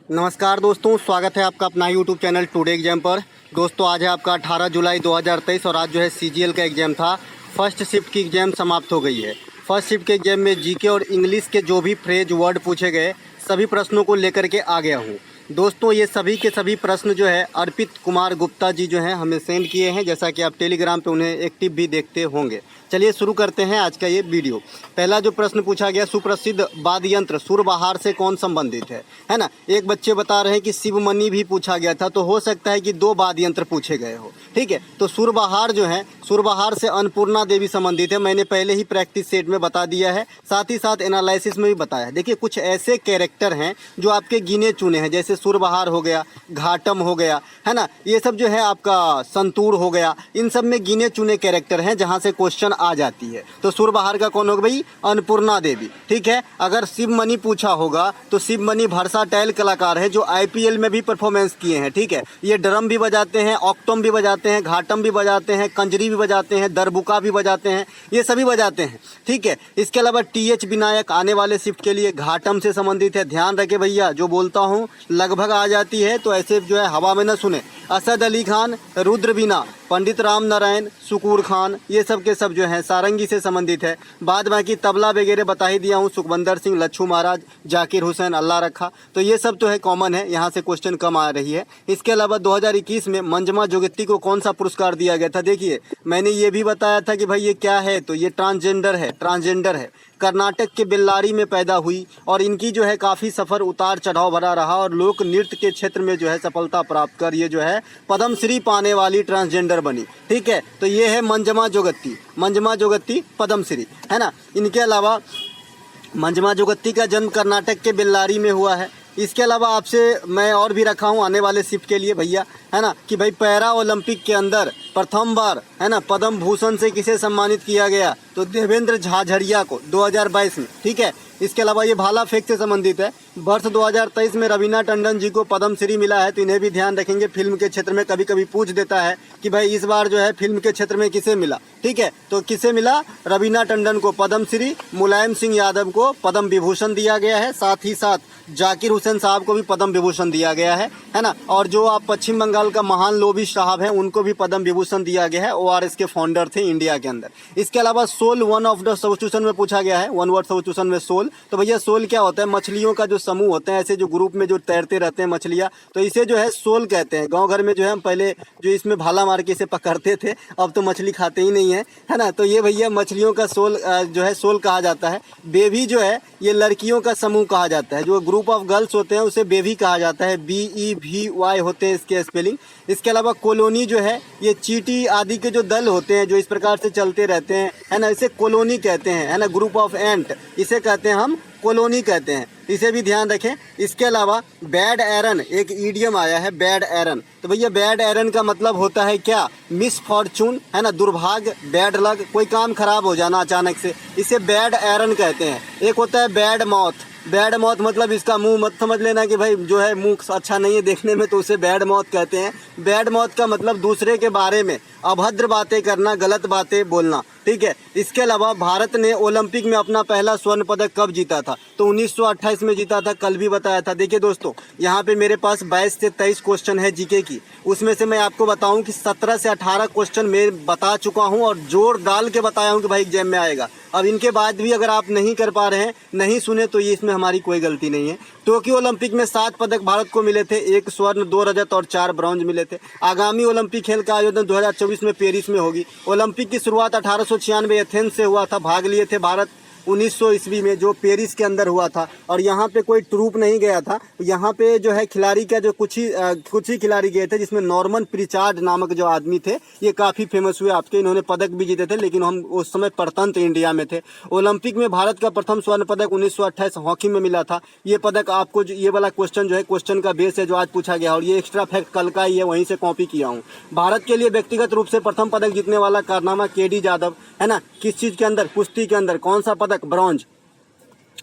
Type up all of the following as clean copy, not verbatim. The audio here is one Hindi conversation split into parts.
नमस्कार दोस्तों, स्वागत है आपका अपना यूट्यूब चैनल टुडे एग्जाम पर। दोस्तों आज है आपका 18 जुलाई 2023 और आज जो है सीजीएल का एग्ज़ाम था। फर्स्ट शिफ्ट की एग्ज़ाम समाप्त हो गई है। फर्स्ट शिफ्ट के एग्ज़ाम में जीके और इंग्लिश के जो भी फ्रेज वर्ड पूछे गए सभी प्रश्नों को लेकर के आ गया हूँ। दोस्तों ये सभी के सभी प्रश्न जो है अर्पित कुमार गुप्ता जी जो हैं हमें सेंड किए हैं, जैसा कि आप टेलीग्राम पे उन्हें एक्टिव भी देखते होंगे। चलिए शुरू करते हैं आज का ये वीडियो। पहला जो प्रश्न पूछा गया, सुप्रसिद्ध वाद्य यंत्र सुरबहार से कौन संबंधित है ना। एक बच्चे बता रहे हैं कि शिवमणि भी पूछा गया था, तो हो सकता है कि दो वाद्य यंत्र पूछे गए हो। ठीक है, तो सुरबहार जो है, सुरबहार से अन्नपूर्णा देवी संबंधित है। मैंने पहले ही प्रैक्टिस सेट में बता दिया है, साथ ही साथ एनालिसिस में भी बताया है। देखिए कुछ ऐसे कैरेक्टर हैं जो आपके गिने चुने हैं, जैसे सुरबहार हो गया, घाटम हो गया, है ना, ये सब जो है आपका संतूर हो गया, इन सब में गिने चुने कैरेक्टर हैं जहाँ से क्वेश्चन आ जाती है। तो सुरबहार का कौन होगा भाई? अन्नपूर्णा देवी। ठीक है, अगर शिवमणि पूछा होगा तो शिवमणि वर्साटाइल कलाकार है जो आईपीएल में भी परफॉर्मेंस किए हैं। ठीक है, ये ड्रम भी बजाते हैं, ऑक्टम भी बजाते हैं, घाटम भी बजाते हैं, कंजरी भी बजाते हैं, दरबुका भी बजाते हैं, ये सभी बजाते हैं। ठीक है, इसके अलावा टीएच विनायक आने वाले शिफ्ट के लिए घाटम से संबंधित है। ध्यान रखे भैया, जो बोलता हूँ लगभग आ जाती है तो ऐसे जो है हवा में न सुने। असद अली खान, रुद्र बीना, पंडित राम नारायण, सुकूर खान, ये सब के सब जो हैं सारंगी से संबंधित है। बाद बाकी तबला वगैरह बता ही दिया हूँ, सुखबंदर सिंह, लच्छू महाराज, जाकिर हुसैन, अल्लाह रखा, तो ये सब तो है कॉमन है, यहाँ से क्वेश्चन कम आ रही है। इसके अलावा 2021 में मंजमा जोगेत्ती को कौन सा पुरस्कार दिया गया था? देखिए मैंने ये भी बताया था कि भाई ये क्या है, तो ये ट्रांसजेंडर है। कर्नाटक के बेल्लारी में पैदा हुई और इनकी जो है काफ़ी सफ़र उतार चढ़ाव भरा रहा और लोक नृत्य के क्षेत्र में जो है सफलता प्राप्त कर ये जो है पद्मश्री पाने वाली ट्रांसजेंडर बनी। ठीक है, तो ये है मंजमा जोगत्ती पद्मश्री, है ना। इनके अलावा मंजमा जोगत्ती का जन्म कर्नाटक के बेल्लारी में हुआ है। इसके अलावा आपसे मैं और भी रखा हूँ आने वाले शिफ्ट के लिए भैया, है ना, कि भाई पैरा ओलंपिक के अंदर प्रथम बार, है ना, पद्म भूषण से किसे सम्मानित किया गया? तो देवेंद्र झाझड़िया को 2022 में। ठीक है, इसके अलावा ये भाला फेंक से संबंधित है। वर्ष 2023 में रवीना टंडन जी को पद्मश्री मिला है, तो इन्हें भी ध्यान रखेंगे। फिल्म के क्षेत्र में कभी कभी पूछ देता है कि भाई इस बार जो है फिल्म के क्षेत्र में किसे मिला। ठीक है, तो किसे मिला? रवीना टंडन को पद्मश्री, मुलायम सिंह यादव को पद्म विभूषण दिया गया है, साथ ही साथ जाकिर हुसैन साहब को भी पद्म विभूषण दिया गया है ना। और जो आप पश्चिम बंगाल का महान लोबी साहब हैं उनको भी पद्म विभूषण दिया गया है, ओआरएस के फाउंडर थे इंडिया के अंदर। इसके अलावा soul one of the substitution में पूछा गया है, वन वर्ड सब्स्टिट्यूशन में सोल। तो भैया सोल क्या होता है? मछलियों का जो समूह होते हैं, ऐसे जो ग्रुप में जो तैरते रहते हैं मछलियाँ, तो इसे जो है सोल कहते हैं। गाँव घर में जो है हम पहले जो इसमें भाला मार के इसे पकड़ते थे, अब तो मछली खाते ही नहीं है ना। तो ये भैया मछलियों का सोल जो है सोल कहा जाता है। बेबी जो है ये लड़कियों का समूह कहा जाता है, जो ग्रुप ऑफ गर्ल्स होते हैं उसे बेबी कहा जाता है, BEVY होते हैं इसके स्पेलिंग। इसके अलावा कॉलोनी जो है ये चींटी आदि के जो दल होते हैं जो इस प्रकार से चलते रहते हैं, है ना, इसे कॉलोनी कहते हैं, है ना। ग्रुप ऑफ एंट इसे कहते हैं हम कॉलोनी कहते हैं, इसे भी ध्यान रखें। इसके अलावा बैड एरन, एक ईडियम आया है बैड एरन। तो भैया बैड एरन का मतलब होता है क्या? मिस फॉर्चून, है ना, दुर्भाग्य, बैड लक, कोई काम खराब हो जाना अचानक से, इसे बैड एरन कहते हैं। एक होता है बैड मौथ मतलब इसका मुंह मत समझ लेना कि भाई जो है मुंह अच्छा नहीं है देखने में, तो उसे बैड मौथ कहते हैं। बैड मौथ का मतलब दूसरे के बारे में अभद्र बातें करना, गलत बातें बोलना। ठीक है, इसके अलावा भारत ने ओलंपिक में अपना पहला स्वर्ण पदक कब जीता था? तो 1928 में जीता था, कल भी बताया था। देखिए दोस्तों, यहाँ पे मेरे पास 22 से 23 क्वेश्चन है जीके की, उसमें से मैं आपको बताऊं कि 17 से 18 क्वेश्चन मैं बता चुका हूं और जोर डाल के बताया हूं कि भाई एग्जाम में आएगा। अब इनके बाद भी अगर आप नहीं कर पा रहे हैं, नहीं सुने, तो ये इसमें हमारी कोई गलती नहीं है। टोक्यो ओलंपिक में 7 पदक भारत को मिले थे, 1 स्वर्ण, 2 रजत और 4 ब्रॉन्ज मिले थे। आगामी ओलंपिक खेल का आयोजन 2024 में पेरिस में होगी। ओलंपिक की शुरुआत 1896 एथेंस से हुआ था, भाग लिए थे भारत 1900 ईस्वी में, जो पेरिस के अंदर हुआ था। और यहाँ पे कोई ट्रूप नहीं गया था, यहाँ पे जो है खिलाड़ी का जो कुछ ही खिलाड़ी गए थे, जिसमें नॉर्मन प्रिचार्ड नामक जो आदमी थे, ये काफ़ी फेमस हुए आपके, इन्होंने पदक भी जीते थे, लेकिन हम उस समय परतंत्र इंडिया में थे। ओलंपिक में भारत का प्रथम स्वर्ण पदक 1928 हॉकी में मिला था। ये पदक आपको ये वाला क्वेश्चन जो है क्वेश्चन का बेस है जो आज पूछा गया, और ये एक्स्ट्रा फैक्ट कल का ही है, वहीं से कॉपी किया हूँ। भारत के लिए व्यक्तिगत रूप से प्रथम पदक जीतने वाला कारनामा KD जाधव, है ना। किस चीज़ के अंदर? कुश्ती के अंदर। कौन सा पदक? ब्रॉन्ज।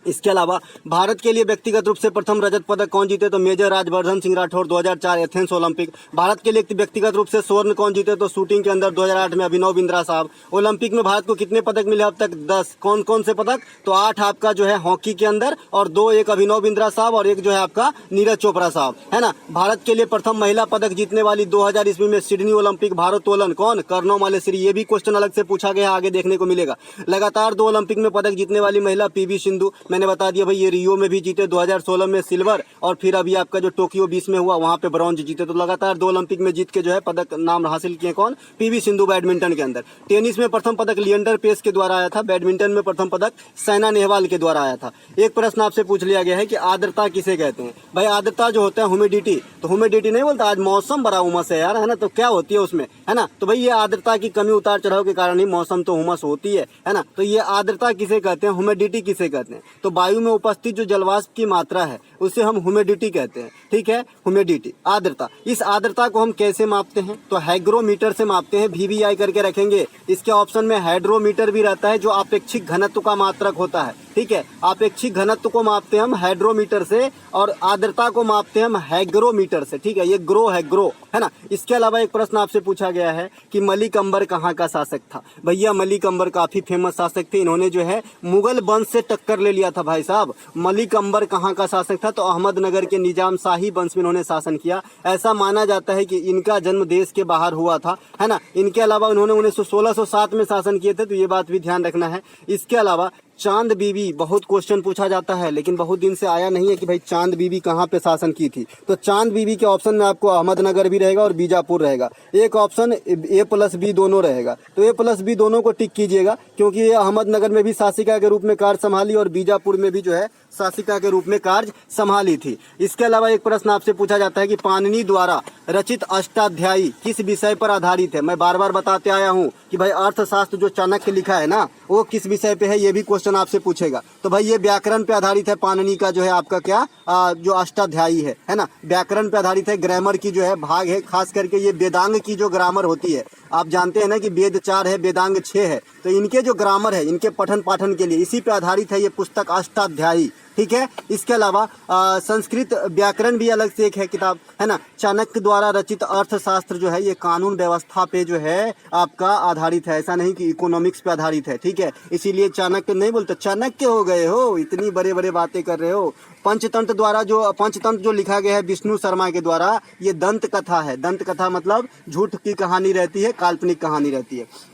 इसके अलावा भारत के लिए व्यक्तिगत रूप से प्रथम रजत पदक कौन जीते? तो major Rajyavardhan Singh Rathore 2004 Athens Olympic. भारत के लिए व्यक्तिगत रूप से स्वर्ण कौन जीते? तो शूटिंग के अंदर 2008 में अभिनव बिंद्रा साहब। ओलंपिक में भारत को कितने पदक मिले अब तक? 10। कौन कौन से पदक? तो 8 आपका जो है हॉकी के अंदर और 2 एक अभिनव बिंद्रा साहब और एक जो है आपका नीरज चोपड़ा साहब, है ना। भारत के लिए प्रथम महिला पदक जीतने वाली 2000 ईस्वी में सिडनी ओलंपिक भारोत्तोलन कौन? कर्णो मालेश्वरी। ये भी क्वेश्चन अलग से पूछा गया, आगे देखने को मिलेगा। लगातार 2 ओलंपिक में पदक जीतने वाली महिला पीवी सिंधु। मैंने बता दिया भाई, ये रियो में भी जीते, 2016 में सिल्वर और फिर अभी आपका जो टोक्यो 20 में हुआ वहां पे ब्रॉन्ज जीते। तो लगातार 2 ओलंपिक में जीत के जो है पदक नाम हासिल किए कौन? पीवी सिंधु बैडमिंटन के अंदर। टेनिस में प्रथम पदक लिएंडर पेस के द्वारा आया था। बैडमिंटन में प्रथम पदक साइना नेहवाल के द्वारा आया था। एक प्रश्न आपसे पूछ लिया गया है कि आर्द्रता किसे कहते हैं? भाई आर्द्रता जो होता है ह्यूमिडिटी, तो ह्यूमिडिटी नहीं बोलता, आज मौसम बड़ा उमस है यार, है ना, तो क्या होती है उसमें, है ना। तो भाई ये आर्द्रता की कमी उतार चढ़ाव के कारण ही मौसम तो उमस होती है ना। तो ये आर्द्रता किसे कहते हैं? ह्यूमिडिटी किसे कहते हैं? तो वायु में उपस्थित जो जलवाष्प की मात्रा है उसे हम ह्यूमिडिटी कहते हैं, ठीक है। ह्यूमिडिटी, आर्द्रता। इस आर्द्रता को हम कैसे मापते हैं? तो हाइग्रोमीटर से मापते हैं, VVI करके रखेंगे। इसके ऑप्शन में हाइड्रोमीटर भी रहता है जो अपेक्षिक घनत्व का मात्रक होता है, ठीक है। अपेक्षिक घनत्व को मापते हम हाइड्रोमीटर से और आर्द्रता को मापते हम हाइग्रोमीटर से, ठीक है। ये ग्रो है, ग्रो, है ना। इसके अलावा एक प्रश्न आपसे पूछा गया है कि मलिक अंबर कहाँ का शासक था? भैया मलिक अंबर काफी फेमस शासक थे, इन्होंने जो है मुगल वंश से टक्कर ले लिया था भाई साहब। मलिक अंबर कहाँ का शासक था? तो अहमदनगर के निजाम शाही वंश में इन्होंने शासन किया। ऐसा माना जाता है कि इनका जन्म देश के बाहर हुआ था, है ना। इनके अलावा उन्होंने 1607 में शासन किए थे, तो ये बात भी ध्यान रखना है। इसके अलावा चांद बीबी, बहुत क्वेश्चन पूछा जाता है लेकिन बहुत दिन से आया नहीं है कि भाई चांद बीबी कहाँ पे शासन की थी। तो चांद बीबी के ऑप्शन में आपको अहमदनगर भी रहेगा और बीजापुर रहेगा। एक ऑप्शन A+B दोनों रहेगा, तो A+B दोनों को टिक कीजिएगा क्योंकि ये अहमदनगर में भी शासिका के रूप में कार्य संभाली और बीजापुर में भी जो है शासिका के रूप में कार्य संभाली थी। इसके अलावा एक प्रश्न आपसे पूछा जाता है कि पाणिनि द्वारा रचित अष्टाध्यायी किस विषय पर आधारित है? मैं बार बार बताते आया हूँ कि भाई अर्थशास्त्र जो चाणक्य लिखा है ना, वो किस विषय पे है, ये भी क्वेश्चन आपसे पूछेगा। तो भाई ये व्याकरण पे आधारित है। पाणिनि का जो है आपका क्या जो अष्टाध्यायी है ना, व्याकरण पे आधारित है। ग्रामर की जो है भाग है, खास करके ये वेदांग की जो ग्रामर होती है, आप जानते हैं ना कि वेद 4 है, वेदांग 6 है, तो इनके जो ग्रामर है, इनके पठन पाठन के लिए इसी पे आधारित है ये पुस्तक अष्टाध्यायी, ठीक है। इसके अलावा संस्कृत व्याकरण भी अलग से एक है किताब, है ना। चाणक्य द्वारा रचित अर्थशास्त्र जो है ये कानून व्यवस्था पे जो है आपका आधारित है, ऐसा नहीं कि इकोनॉमिक्स पे आधारित है, ठीक है। इसीलिए चाणक्य नहीं बोलते, चाणक्य हो गए हो, इतनी बड़े बड़े बातें कर रहे हो। पंचतंत्र जो लिखा गया है विष्णु शर्मा के द्वारा, ये दंत कथा है। दंत कथा मतलब झूठ की कहानी रहती है, काल्पनिक कहानी रहती है।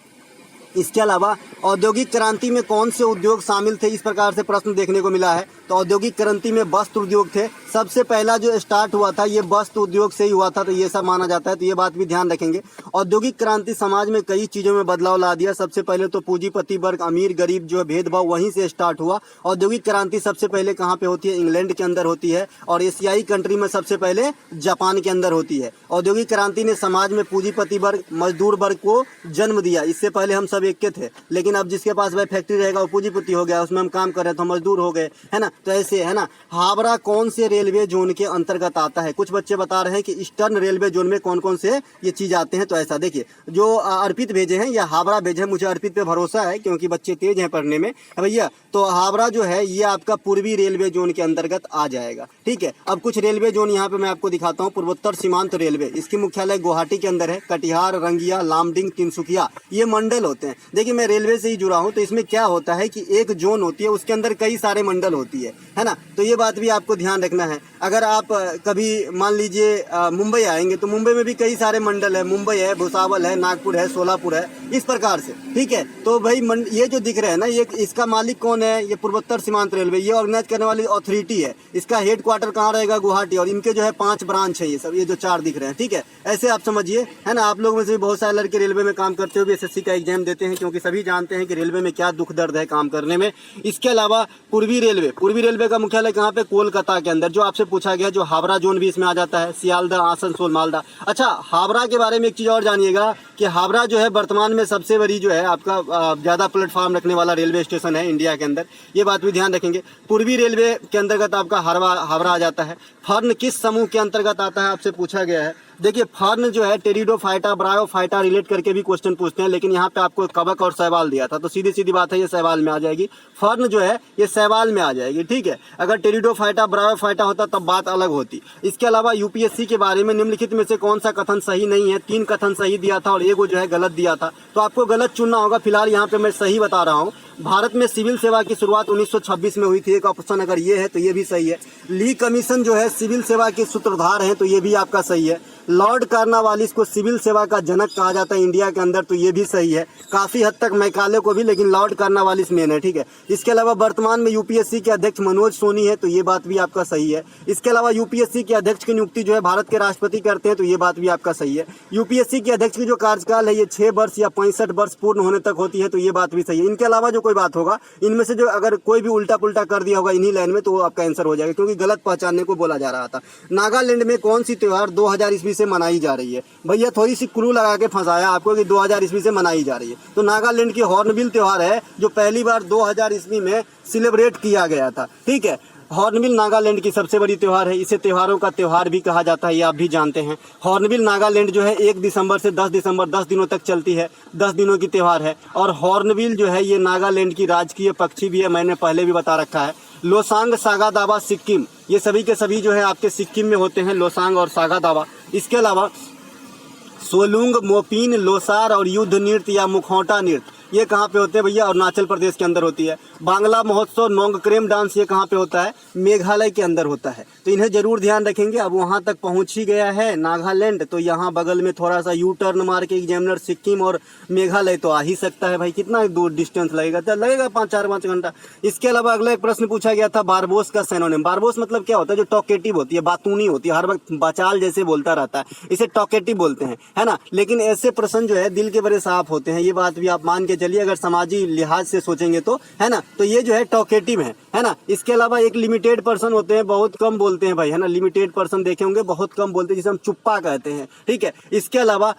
इसके अलावा औद्योगिक क्रांति में कौन से उद्योग शामिल थे? इस प्रकार से प्रश्न देखने को मिला है। तो औद्योगिक क्रांति में वस्त्र उद्योग थे। सबसे पहला जो स्टार्ट हुआ था ये वस्त्र उद्योग से ही हुआ था, तो ये सब माना जाता है, तो ये बात भी ध्यान रखेंगे। औद्योगिक क्रांति समाज में कई चीज़ों में बदलाव ला दिया। सबसे पहले तो पूंजीपति वर्ग, अमीर गरीब जो भेदभाव वहीं से स्टार्ट हुआ। औद्योगिक क्रांति सबसे पहले कहाँ पे होती है? इंग्लैंड के अंदर होती है और एशियाई कंट्री में सबसे पहले जापान के अंदर होती है। औद्योगिक क्रांति ने समाज में पूंजीपति वर्ग, मजदूर वर्ग को जन्म दिया। इससे पहले हम सब एक के थे, लेकिन अब जिसके पास भाई फैक्ट्री रहेगा वो पूंजीपति हो गया, उसमें हम काम कर रहे तो मजदूर हो गए, है ना। तो ऐसे, है ना। हावड़ा कौन से रेलवे जोन के अंतर्गत आता है? कुछ बच्चे बता रहे हैं कि ईस्टर्न रेलवे जोन में कौन कौन से ये चीज आते हैं। तो ऐसा देखिए, जो अर्पित भेजे हैं या हावड़ा भेजे हैं, मुझे अर्पित पे भरोसा है क्योंकि बच्चे तेज हैं पढ़ने में भैया। तो हावड़ा जो है ये आपका पूर्वी रेलवे जोन के अंतर्गत आ जाएगा, ठीक है। अब कुछ रेलवे जोन यहाँ पे मैं आपको दिखाता हूँ। पूर्वोत्तर सीमांत रेलवे, इसकी मुख्यालय गुवाहाटी के अंदर है। कटिहार, रंगिया, लामडिंग, तिनसुकिया, ये मंडल होते हैं। देखिए मैं रेलवे से ही जुड़ा हूँ, तो इसमें क्या होता है कि एक जोन होती है, उसके अंदर कई सारे मंडल होती है ना। तो ये बात भी आपको ध्यान रखना है। अगर आप कभी मान लीजिए मुंबई आएंगे तो मुंबई में भी कई सारे मंडल है। मुंबई है, भुसावल है, नागपुर है, सोलापुर है, इस प्रकार से, ठीक है। तो भाई ये जो दिख रहे हैं ना, ये इसका मालिक कौन है? ये पूर्वोत्तर सीमांत रेलवे, ये ऑर्गेनाइज करने वाली अथॉरिटी है। इसका हेड क्वार्टर कहाँ रहेगा? गुवाहाटी। और इनके जो है 5 ब्रांच है, ये सब, ये जो 4 दिख रहे हैं, ठीक है। ऐसे आप समझिए, है ना। आप लोग में से भी बहुत सारे लड़के रेलवे में काम करते हुए SSC का एग्जाम देते हैं, क्योंकि सभी जानते हैं कि रेलवे में क्या दुख दर्द है काम करने में। इसके अलावा पूर्वी रेलवे का मुख्यालय कहाँ पे? कोलकाता के अंदर। जो आपसे पूछा गया, जो हावड़ा जोन भी इसमें आ जाता है, सियालदह, आसनसोल, मालदा। अच्छा, हावड़ा के बारे में एक चीज और जानिएगा कि हावड़ा जो है वर्तमान में सबसे बड़ी जो है आपका ज्यादा प्लेटफॉर्म रखने वाला रेलवे स्टेशन है इंडिया के अंदर, ये बात भी ध्यान रखेंगे। पूर्वी रेलवे के अंतर्गत आपका हावड़ा आ जाता है। फर्न किस समूह के अंतर्गत आता है? आपसे पूछा गया है। देखिए फर्न जो है टेरिडोफाइटा ब्रायोफाइटा रिलेट करके भी क्वेश्चन पूछते हैं, लेकिन यहाँ पे आपको कवक और शैवाल दिया था, तो सीधी सीधी बात है ये शैवाल में आ जाएगी। फर्न जो है ये शैवाल में आ जाएगी, ठीक है। अगर टेरिडोफाइटा ब्रायोफाइटा होता तब बात अलग होती। इसके अलावा यूपीएससी के बारे में निम्नलिखित में से कौन सा कथन सही नहीं है? 3 कथन सही दिया था और एक जो है गलत दिया था, तो आपको गलत चुनना होगा। फिलहाल यहाँ पे मैं सही बता रहा हूँ। भारत में सिविल सेवा की शुरुआत 1926 में हुई थी, एक ऑप्शन अगर ये है तो ये भी सही है। ली कमीशन जो है सिविल सेवा के सूत्रधार हैं, तो ये भी आपका सही है। लॉर्ड कार्नवालिस को सिविल सेवा का जनक कहा जाता है इंडिया के अंदर, तो ये भी सही है। काफ़ी हद तक मैकाले को भी, लेकिन लॉर्ड कार्नवालिस मेन है, ठीक है। इसके अलावा वर्तमान में यूपीएससी के अध्यक्ष मनोज सोनी है, तो ये बात भी आपका सही है। इसके अलावा यूपीएससी के अध्यक्ष की नियुक्ति जो है भारत के राष्ट्रपति करते हैं, तो ये बात भी आपका सही है। यूपीएससी के अध्यक्ष की जो कार्यकाल है ये 6 वर्ष या 65 वर्ष पूर्ण होने तक होती है, तो ये बात भी सही है। इनके अलावा जो कोई बात होगा, इनमें से जो अगर कोई भी उल्टा पुल्टा कर दिया होगा इन्हीं लाइन में, तो वो आपका आंसर हो जाएगा, क्योंकि गलत पहचानने को बोला जा रहा था। नागालैंड में कौन सी त्योहार 2000 ईस्वी से मनाई जा रही है? भैया थोड़ी सी क्लू लगा के फंसाया आपको कि 2000 ईस्वी से मनाई जा रही है। तो नागालैंड की हॉर्नबिल त्योहार है, जो पहली बार 2000 ईस्वी में सेलिब्रेट किया गया था, ठीक है। हॉर्नबिल नागालैंड की सबसे बड़ी त्योहार है। इसे त्योहारों का त्योहार भी कहा जाता है, ये आप भी जानते हैं। हॉर्नबिल नागालैंड जो है 1 दिसंबर से 10 दिसंबर 10 दिनों तक चलती है, 10 दिनों की त्योहार है। और हॉर्नबिल जो है ये नागालैंड की राजकीय पक्षी भी है, मैंने पहले भी बता रखा है। लोसांग सागा दावा सिक्किम, ये सभी के सभी जो है आपके सिक्किम में होते हैं, लोसांग और सागा दावा। इसके अलावा सोलुंग, मोपिन, लोसार और युद्ध नृत्य या मुखौटा नृत्य ये कहाँ पे होते हैं भैया? अरुणाचल प्रदेश के अंदर होती है। बांग्ला महोत्सव नोंगक्रेम डांस ये कहाँ पे होता है? मेघालय के अंदर होता है, तो इन्हें जरूर ध्यान रखेंगे। अब वहाँ तक पहुँच ही गया है नागालैंड, तो यहाँ बगल में थोड़ा सा यू टर्न मार के एग्जामिनर सिक्किम और मेघालय तो आ ही सकता है भाई। कितना दूर डिस्टेंस लगेगा? तो लगेगा 5 घंटा। इसके अलावा अगला एक प्रश्न पूछा गया था, बारबोस का सिनोनिम। बारबोस मतलब क्या होता है? जो टॉकेटिव होती है, बातूनी होती है, हर वक्त बचाल जैसे बोलता रहता है, इसे टॉकेटिव बोलते हैं, है ना। लेकिन ऐसे प्रश्न जो है दिल के बड़े साफ होते हैं, ये बात भी आप मान के चलिए, अगर समाजी लिहाज से सोचेंगे तो, है ना। तो ये जो है टॉकेटिव है ना। इसके अलावा एक लिमिटेड पर्सन होते हैं, बहुत कम बोलते हैं भाई, है ना। लिमिटेड पर्सन देखे होंगे, बहुत कम बोलते हैं, जिसे हम चुप्पा कहते हैं, ठीक है। इसके अलावा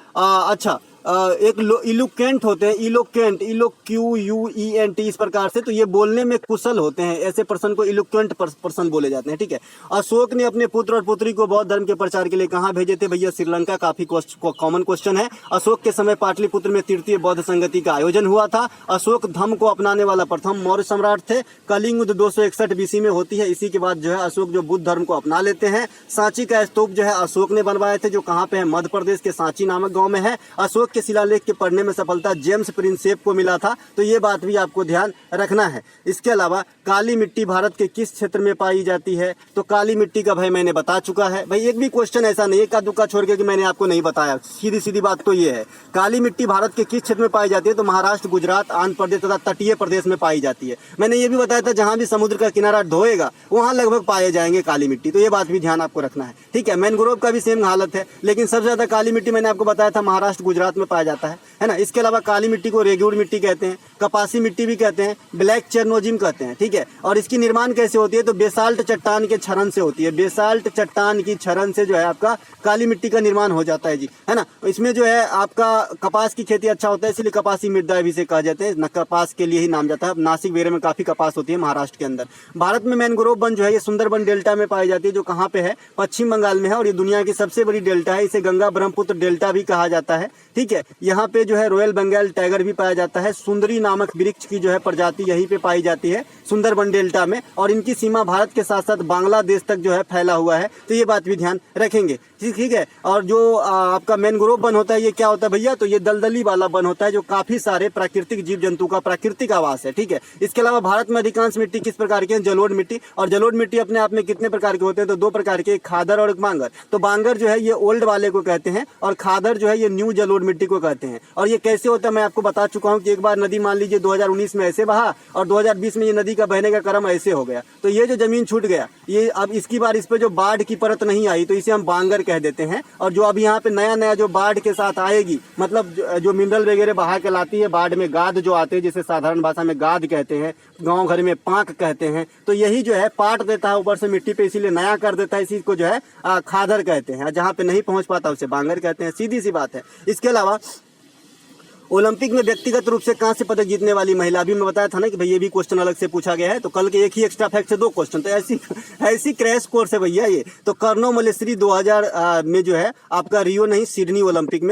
एक इलोक्वेंट होते हैं, इलोक्वेंट, ILOQUENT इस प्रकार से, तो ये बोलने में कुशल होते हैं, ऐसे पर्सन को इलोक्वेंट पर्सन बोले जाते हैं, ठीक है। अशोक ने अपने पुत्र और पुत्री को बौद्ध धर्म के प्रचार के लिए कहाँ भेजे थे भैया? श्रीलंका। काफी कॉमन क्वेश्चन है। अशोक के समय पाटलिपुत्र में तृतीय बौद्ध संगति का आयोजन हुआ था। अशोक धर्म को अपनाने वाला प्रथम मौर्य सम्राट थे। कलिंग युद्ध 261 BC में होती है। इसी के बाद जो है अशोक जो बुद्ध धर्म को अपना लेते हैं। सांची का स्तूप जो है अशोक ने बनवाए थे, जो कहाँ पे है? मध्य प्रदेश के सांची नामक गाँव में है। अशोक के शिलालेख के पढ़ने में सफलता जेम्स प्रिंसेप को मिला था, तो ये बात भी आपको ध्यान रखना है। इसके अलावा काली मिट्टी भारत के किस क्षेत्र में पाई जाती है? तो काली मिट्टी का भाई मैंने बता चुका है भाई, एक भी क्वेश्चन ऐसा नहीं है का दुक्का छोड़ के कि मैंने आपको नहीं बताया। सीधी सीधी बात तो ये है, काली मिट्टी भारत के किस क्षेत्र में पाई जाती है? तो महाराष्ट्र, गुजरात, आंध्र प्रदेश तथा तटीय प्रदेश में पाई जाती है। मैंने ये भी बताया था जहां भी समुद्र का किनारा ढोएगा वहां लगभग पाए जाएंगे काली मिट्टी, तो ये बात भी ध्यान आपको रखना है, ठीक है। मैनग्रोव का भी सेम हालत है, लेकिन सबसे ज्यादा काली मिट्टी मैंने आपको बताया था महाराष्ट्र, गुजरात में पाया जाता है ना। इसके अलावा काली मिट्टी को रेगुड़ मिट्टी कहते हैं, कपासी मिट्टी भी कहते हैं, ब्लैक चेरनोजिम कहते हैं, ठीक है। और इसकी निर्माण कैसे होती है? तो बेसाल्ट चट्टान के क्षरण से होती है। बेसाल्ट चट्टान की क्षरण से जो है आपका काली मिट्टी का निर्माण हो जाता है जी, है ना। इसमें जो है आपका कपास की खेती अच्छा होता है, इसलिए कपासी मृदा भी से कहा जाता है, कपास के लिए ही नाम जाता है। नासिक वगैरह में काफी कपास होती है महाराष्ट्र के अंदर। भारत में मैनग्रोव वन जो है ये सुंदरबन डेल्टा में पाई जाती है, जो कहाँ पे है? पश्चिम बंगाल में है, और ये दुनिया की सबसे बड़ी डेल्टा है। इसे गंगा ब्रह्मपुत्र डेल्टा भी कहा जाता है, ठीक है। यहाँ पे जो है रॉयल बंगाल टाइगर भी पाया जाता है। सुंदरी नामक वृक्ष की जो है प्रजाति यहीं पे पाई जाती है सुंदरबन डेल्टा में, और इनकी सीमा भारत के साथ साथ बांग्लादेश तक जो है फैला हुआ है, तो ये बात भी ध्यान रखेंगे, ठीक है। और जो आपका मैनग्रोव वन होता है ये क्या होता है भैया? तो ये दलदली वाला वन होता है, जो काफी सारे प्राकृतिक जीव जंतु का प्राकृतिक आवास है, ठीक है। इसके अलावा भारत में अधिकांश मिट्टी किस प्रकार की है? जलोढ़ मिट्टी। और जलोढ़ मिट्टी अपने आप में कितने प्रकार के होते हैं? तो 2 प्रकार के, खादर और बांगर। तो बांगर जो है ये ओल्ड वाले को कहते हैं, और खादर जो है ये न्यू जलोढ़ मिट्टी को कहते हैं। और ये कैसे होता है मैं आपको बता चुका हूँ कि एक बार नदी मान लीजिए 2019 में ऐसे बहा, और 2020 में ये नदी का बहने का क्रम ऐसे हो गया, तो ये जो जमीन छूट गया, ये अब इसकी बार इस पे जो बाढ़ की परत नहीं आई, तो इसे हम बांगर कह देते हैं। और जो अब यहाँ पे नया नया जो बाढ़ के साथ आएगी, मतलब जो मिनरल वगैरह बहा के लाती है बाढ़ में, गाद जो आते हैं, जिसे साधारण भाषा में गाद कहते हैं, गाँव घर में पांक कहते हैं, तो यही जो है पाट देता है ऊपर से मिट्टी पे, इसीलिए नया कर देता है। इसी को जो है खादर कहते हैं, जहाँ पे नहीं पहुंच पाता उसे बांगर कहते हैं, सीधी सी बात है। इसके अलावा ओलंपिक में व्यक्तिगत रूप से कांस्य पदक जीतने वाली महिला, अभी मैं बताया था ना कि भाई ये भी क्वेश्चन अलग से पूछा गया है, तो कल के एक ही एक्स्ट्रा फैक्ट से 2 क्वेश्चन, तो ऐसी क्रैश कोर्स है भैया ये। तो कर्नो मलेश्वरी 2000 में जो है आपका रियो नहीं सिडनी ओलंपिक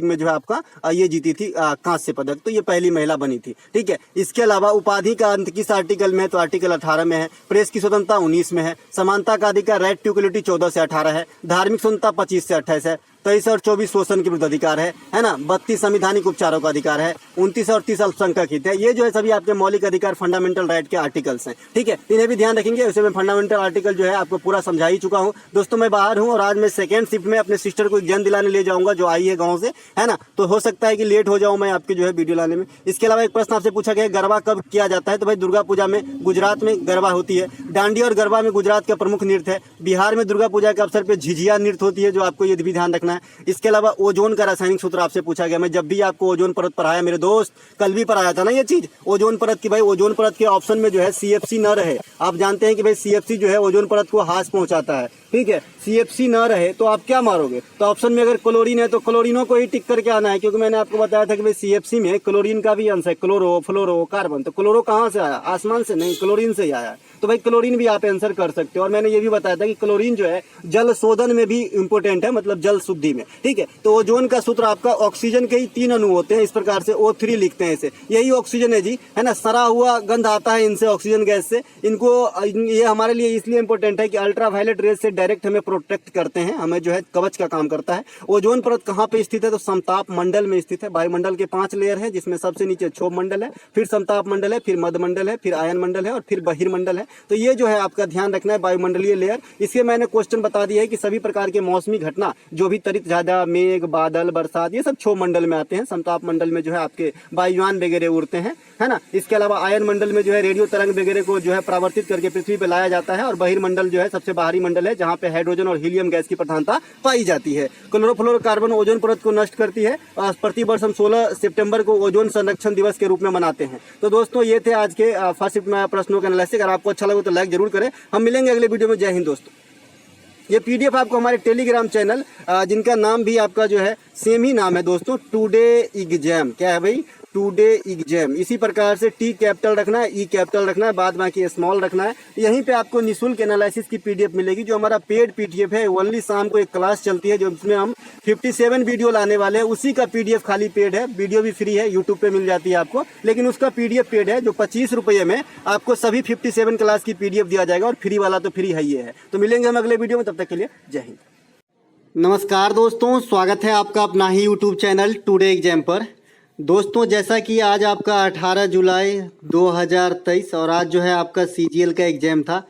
में जो है आपका ये जीती थी कांस्य पदक, तो ये पहली महिला बनी थी। ठीक है, इसके अलावा उपाधि का अंत किस आर्टिकल में है, तो आर्टिकल 18 में है। प्रेस की स्वतंत्रता 19 में है। समानता का अधिकार राइट टू इक्वलिटी 14 से 18 है। धार्मिक स्वतंत्रता 25 से 28 है। 23 और 24 शोषण के विरुद्ध अधिकार है ना। 32 संवैधानिक उपचारों का अधिकार है। 29 और 30 अल्पसंख्यक हित है। ये जो है सभी आपके मौलिक अधिकार फंडामेंटल राइट के आर्टिकल्स हैं। ठीक है, इन्हें भी ध्यान रखेंगे। वैसे मैं फंडामेंटल आर्टिकल जो है आपको पूरा समझा ही चुका हूँ। दोस्तों मैं बाहर हूँ और आज मैं सेकंड शिफ्ट में अपने सिस्टर को एग्जाम दिलाने ले जाऊंगा जो आई है गाँव से, है ना। तो हो सकता है कि लेट हो जाऊँ मैं आपके जो है वीडियो लाने में। इसके अलावा एक प्रश्न आपसे पूछा गया, गरबा कब किया जाता है, तो भाई दुर्गा पूजा में गुजरात में गरबा होती है। डांडिया और गरबा में गुजरात का प्रमुख नृत्य है। बिहार में दुर्गा पूजा के अवसर पर झिझिया नृत्य होती है, जो आपको ये भी ध्यान रखना है। इसके अलावा ओजोन का रासायनिक सूत्र आपसे पूछा गया। मैं जब भी आपको ओजोन परत पढ़ाया मेरे दोस्त, कल भी पढ़ाया था ना ये चीज, ओजोन परत की। भाई ओजोन परत के ऑप्शन में जो है सीएफसी न रहे। आप जानते हैं कि भाई सीएफसी जो है ओजोन परत को हास पहुंचाता है। ठीक है, सीएफसी न रहे तो आप क्या मारोगे, तो ऑप्शन में अगर क्लोरीन है तो क्लोरीनों को ही टिक करके आना है, क्योंकि मैंने आपको बताया था कि भाई सीएफसी में क्लोरीन का भी अंश है, क्लोरो फ्लोरो कार्बन। तो क्लोरो कहाँ से आया, आसमान से नहीं, क्लोरीन से ही आया। तो भाई क्लोरीन भी आप आंसर कर सकते हो। और मैंने ये भी बताया था कि क्लोरीन जो है जल शोधन में भी इंपॉर्टेंट है, मतलब जल शुद्धि में। ठीक है, तो ओजोन का सूत्र आपका ऑक्सीजन के ही 3 अणु होते हैं, इस प्रकार से O3 लिखते हैं इसे। यही ऑक्सीजन है जी, है ना। सड़ा हुआ गंध आता है इनसे, ऑक्सीजन गैस से। इनको ये हमारे लिए इसलिए इंपॉर्टेंट है कि अल्ट्रावायलेट रेज से डायरेक्ट हमें प्रोटेक्ट करते हैं, हमें जो है कवच का काम करता है। ओजोन परत कहाँ पे स्थित है, तो समताप मंडल में स्थित है। वायुमंडल के 5 लेयर है, जिसमें सबसे नीचे क्षोभ मंडल है, फिर समताप मंडल है, फिर मध्य मंडल है, फिर आयन मंडल है और फिर बहिर्मंडल है। तो ये जो है आपका ध्यान रखना है वायुमंडलीय लेयर। इसके मैंने क्वेश्चन बता दिया है कि सभी प्रकार के मौसमी घटना जो भी तरित ज्यादा मेघ बादल बरसात ये सब क्षोभ मंडल में आते हैं। समताप मंडल में जो है आपके वायुयान वगैरह उड़ते हैं, है ना। इसके अलावा आयन मंडल में जो है रेडियो तरंग वगैरह को जो है परावर्तित करके पृथ्वी पर लाया जाता है। और बहिर्मंडल जो है सबसे बाहरी मंडल है, जहाँ पे हाइड्रोजन और हीलियम गैस की प्रधानता पाई जाती है। क्लोरोफ्लोरोकार्बन ओजोन परत को नष्ट करती है। प्रतिवर्ष हम 16 सितंबर को ओजोन संरक्षण दिवस के रूप में मनाते हैं। तो दोस्तों ये थे आज के फर्स्ट शिफ्ट में प्रश्नों के एनालिसिस। अगर आपको अच्छा लगे तो लाइक जरूर करें। हम मिलेंगे अगले वीडियो में। जय हिंद दोस्तों। ये पीडीएफ आपको हमारे टेलीग्राम चैनल जिनका नाम भी आपका जो है सेम ही नाम है दोस्तों, टुडे एग्जाम। क्या है भाई, टुडे एग्जाम। इसी प्रकार से टी कैपिटल रखना है, ई कैपिटल रखना है, बाद बाकी स्मॉल रखना है। यहीं पे आपको निःशुल्क एनालिसिस की पीडीएफ मिलेगी, जो हमारा पेड पीडीएफ है। ओनली शाम को एक क्लास चलती है, जो इसमें हम 57 वीडियो लाने वाले हैं। उसी का पीडीएफ खाली पेड है, वीडियो भी फ्री है, यूट्यूब पे मिल जाती है आपको, लेकिन उसका पीडीएफ पेड है, जो 25 रुपये में आपको सभी 57 क्लास की पीडीएफ दिया जाएगा। और फ्री वाला तो फ्री है ही है। तो मिलेंगे हम अगले वीडियो में, तब तक के लिए जय हिंद। नमस्कार दोस्तों, स्वागत है आपका अपना ही यूट्यूब चैनल टुडे एग्जाम पर। दोस्तों जैसा कि आज आपका 18 जुलाई 2023 और आज जो है आपका सीजीएल का एग्जाम था।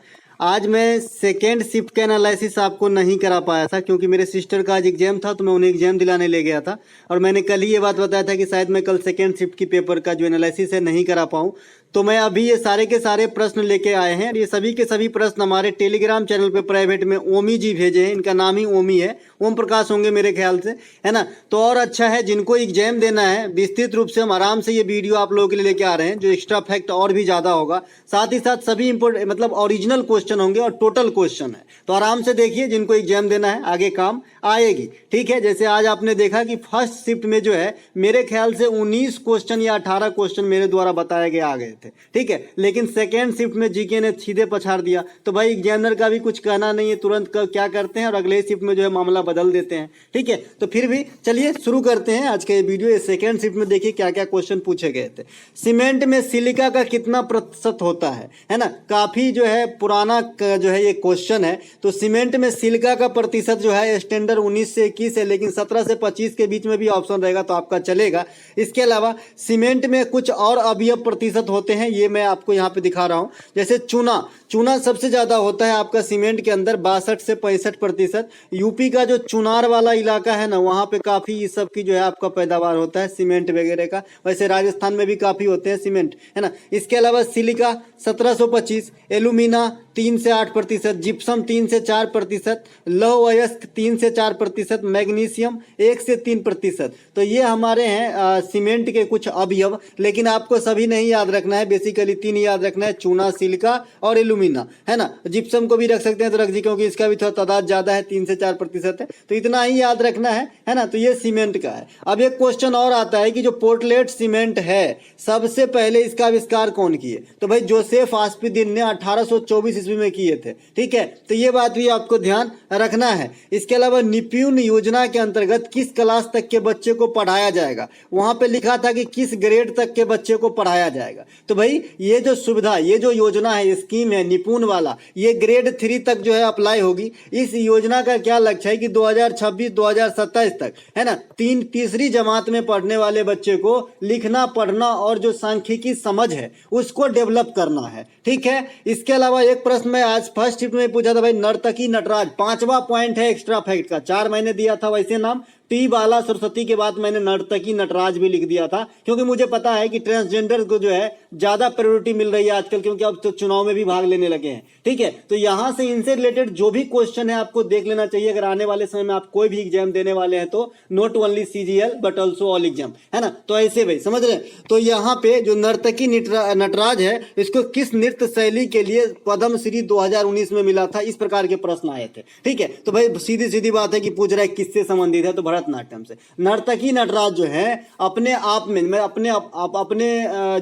आज मैं सेकेंड शिफ्ट का एनालिसिस आपको नहीं करा पाया था, क्योंकि मेरे सिस्टर का आज एग्जाम था, तो मैं उन्हें एग्जाम दिलाने ले गया था। और मैंने कल ही ये बात बताया था कि शायद मैं कल सेकेंड शिफ्ट की पेपर का जो एनालिसिस है नहीं करा पाऊँ। तो मैं अभी ये सारे के सारे प्रश्न लेके आए हैं। और ये सभी के सभी प्रश्न हमारे टेलीग्राम चैनल पे प्राइवेट में ओमी जी भेजे हैं। इनका नाम ही ओमी है, ओम प्रकाश होंगे मेरे ख्याल से, है ना। तो और अच्छा है, जिनको एग्जाम देना है विस्तृत रूप से हम आराम से ये वीडियो आप लोगों के लिए लेके आ रहे हैं, जो एक्स्ट्रा फैक्ट और भी ज़्यादा होगा। साथ ही साथ सभी इंपोर्टेंट मतलब ओरिजिनल क्वेश्चन होंगे और टोटल क्वेश्चन है। तो आराम से देखिए, जिनको एग्जाम देना है आगे काम आएगी। ठीक है, जैसे आज आपने देखा कि फर्स्ट शिफ्ट में जो है मेरे ख्याल से 19 क्वेश्चन या 18 क्वेश्चन मेरे द्वारा बताए गए आ गए थे। ठीक है, लेकिन सेकेंड शिफ्ट में जीके ने सीधे पछाड़ दिया। तो भाई एग्जामिनर का भी कुछ कहना नहीं है, तुरंत क्या करते हैं और अगले शिफ्ट में जो है मामला बदल देते हैं। ठीक है, तो फिर भी चलिए शुरू करते हैं आज का ये वीडियो। ये सेकेंड शिफ्ट में देखिए क्या क्या क्वेश्चन पूछे गए थे। सीमेंट में सिलिका का कितना प्रतिशत होता है ना। काफी जो है पुराना जो है ये क्वेश्चन है। तो सीमेंट में सिलिका का प्रतिशत जो है स्टैंडर्ड 19 से 21 है, लेकिन 17 से 25 के बीच में भी ऑप्शन रहेगा तो आपका चलेगा। इसके अलावा सीमेंट में कुछ और अवयव प्रतिशत होते हैं, ये मैं आपको यहाँ पे दिखा रहा हूँ। जैसे चूना सबसे ज्यादा होता है आपका सीमेंट के अंदर, 62 से 65%। यूपी का जो चुनार वाला इलाका है ना, वहाँ पे काफी इस सब की जो है आपका पैदावार होता है सीमेंट वगैरह का। वैसे राजस्थान में भी काफी होते हैं सीमेंट, है ना। इसके अलावा सिलिका 1725, एल्यूमिना 3 से 8%, जिप्सम 3 से 4%, लौह अयस्क 3 से 4%, मैग्नीशियम 1 से 3%। तो ये हमारे हैं सीमेंट के कुछ अवयव, लेकिन आपको सभी नहीं याद रखना है, बेसिकली 3 याद रखना है, चूना, सिलिका और एल्यूमिना, है ना। जिप्सम को भी रख सकते हैं तो रख जी, क्योंकि इसका भी थोड़ा तादाद ज़्यादा है, 3 से 4% है, तो इतना ही याद रखना है ना। तो ये सीमेंट का है। अब एक क्वेश्चन और आता है कि जो पोर्टलैंड सीमेंट है, सबसे पहले इसका आविष्कार कौन किए? तो भाई जोसेफ आस्पिदिन ने 1824 ईस्वी में किए थे, ठीक है। तो ये बात भी आपको ध्यान रखना है। इसके अलावा निपुण योजना के अंतर्गत किस क्लास तक के बच्चे को पढ़ाया जाएगा? वहां पे लिखा था कि किस ग्रेड तक के बच्चे को पढ़ाया जाएगा। तो भाई ये जो सुविधा, ये जो योजना है, स्कीम है निपुण वाला, ये ग्रेड 3 तक जो है अप्लाई होगी। इस योजना का क्या लक्ष्य है कि 2026-2027 तक, है ना, तीसरी जमात में पढ़ने वाले बच्चे को लिखना, पढ़ना और जो सांख्यिकी समझ है उसको डेवलप करना है, ठीक है। इसके अलावा एक प्रश्न मैं आज फर्स्ट शिफ्ट में पूछा था भाई, नर्तकी नटराज, 5वां पॉइंट है एक्स्ट्रा फैक्ट का, 4 मैंने दिया था वैसे नाम, टी बाला सरस्वती के बाद मैंने नर्तकी नटराज भी लिख दिया था, क्योंकि मुझे पता है कि ट्रांसजेंडर को जो है ज्यादा प्रायोरिटी मिल रही है आजकल, क्योंकि अब तो चुनाव में भी भाग लेने लगे हैं, ठीक है। तो यहां से इनसे रिलेटेड जो भी क्वेश्चन है आपको देख लेना चाहिए, अगर आने वाले समय में आप कोई भी एग्जाम देने वाले हैं तो, not only CGL but also all exam, है ना। तो ऐसे भाई समझ रहे हैं। तो यहाँ पे जो नर्तकी नटराज है, इसको किस नृत्य शैली के लिए पद्म श्री 2019 में मिला था? इस प्रकार के प्रश्न आए थे, ठीक है। तो भाई सीधी सीधी बात है कि पूछ रहा है किससे संबंधित है, तो भरतनाट्यम से। नर्तकी नटराज जो है अपने आप में, मैं अपने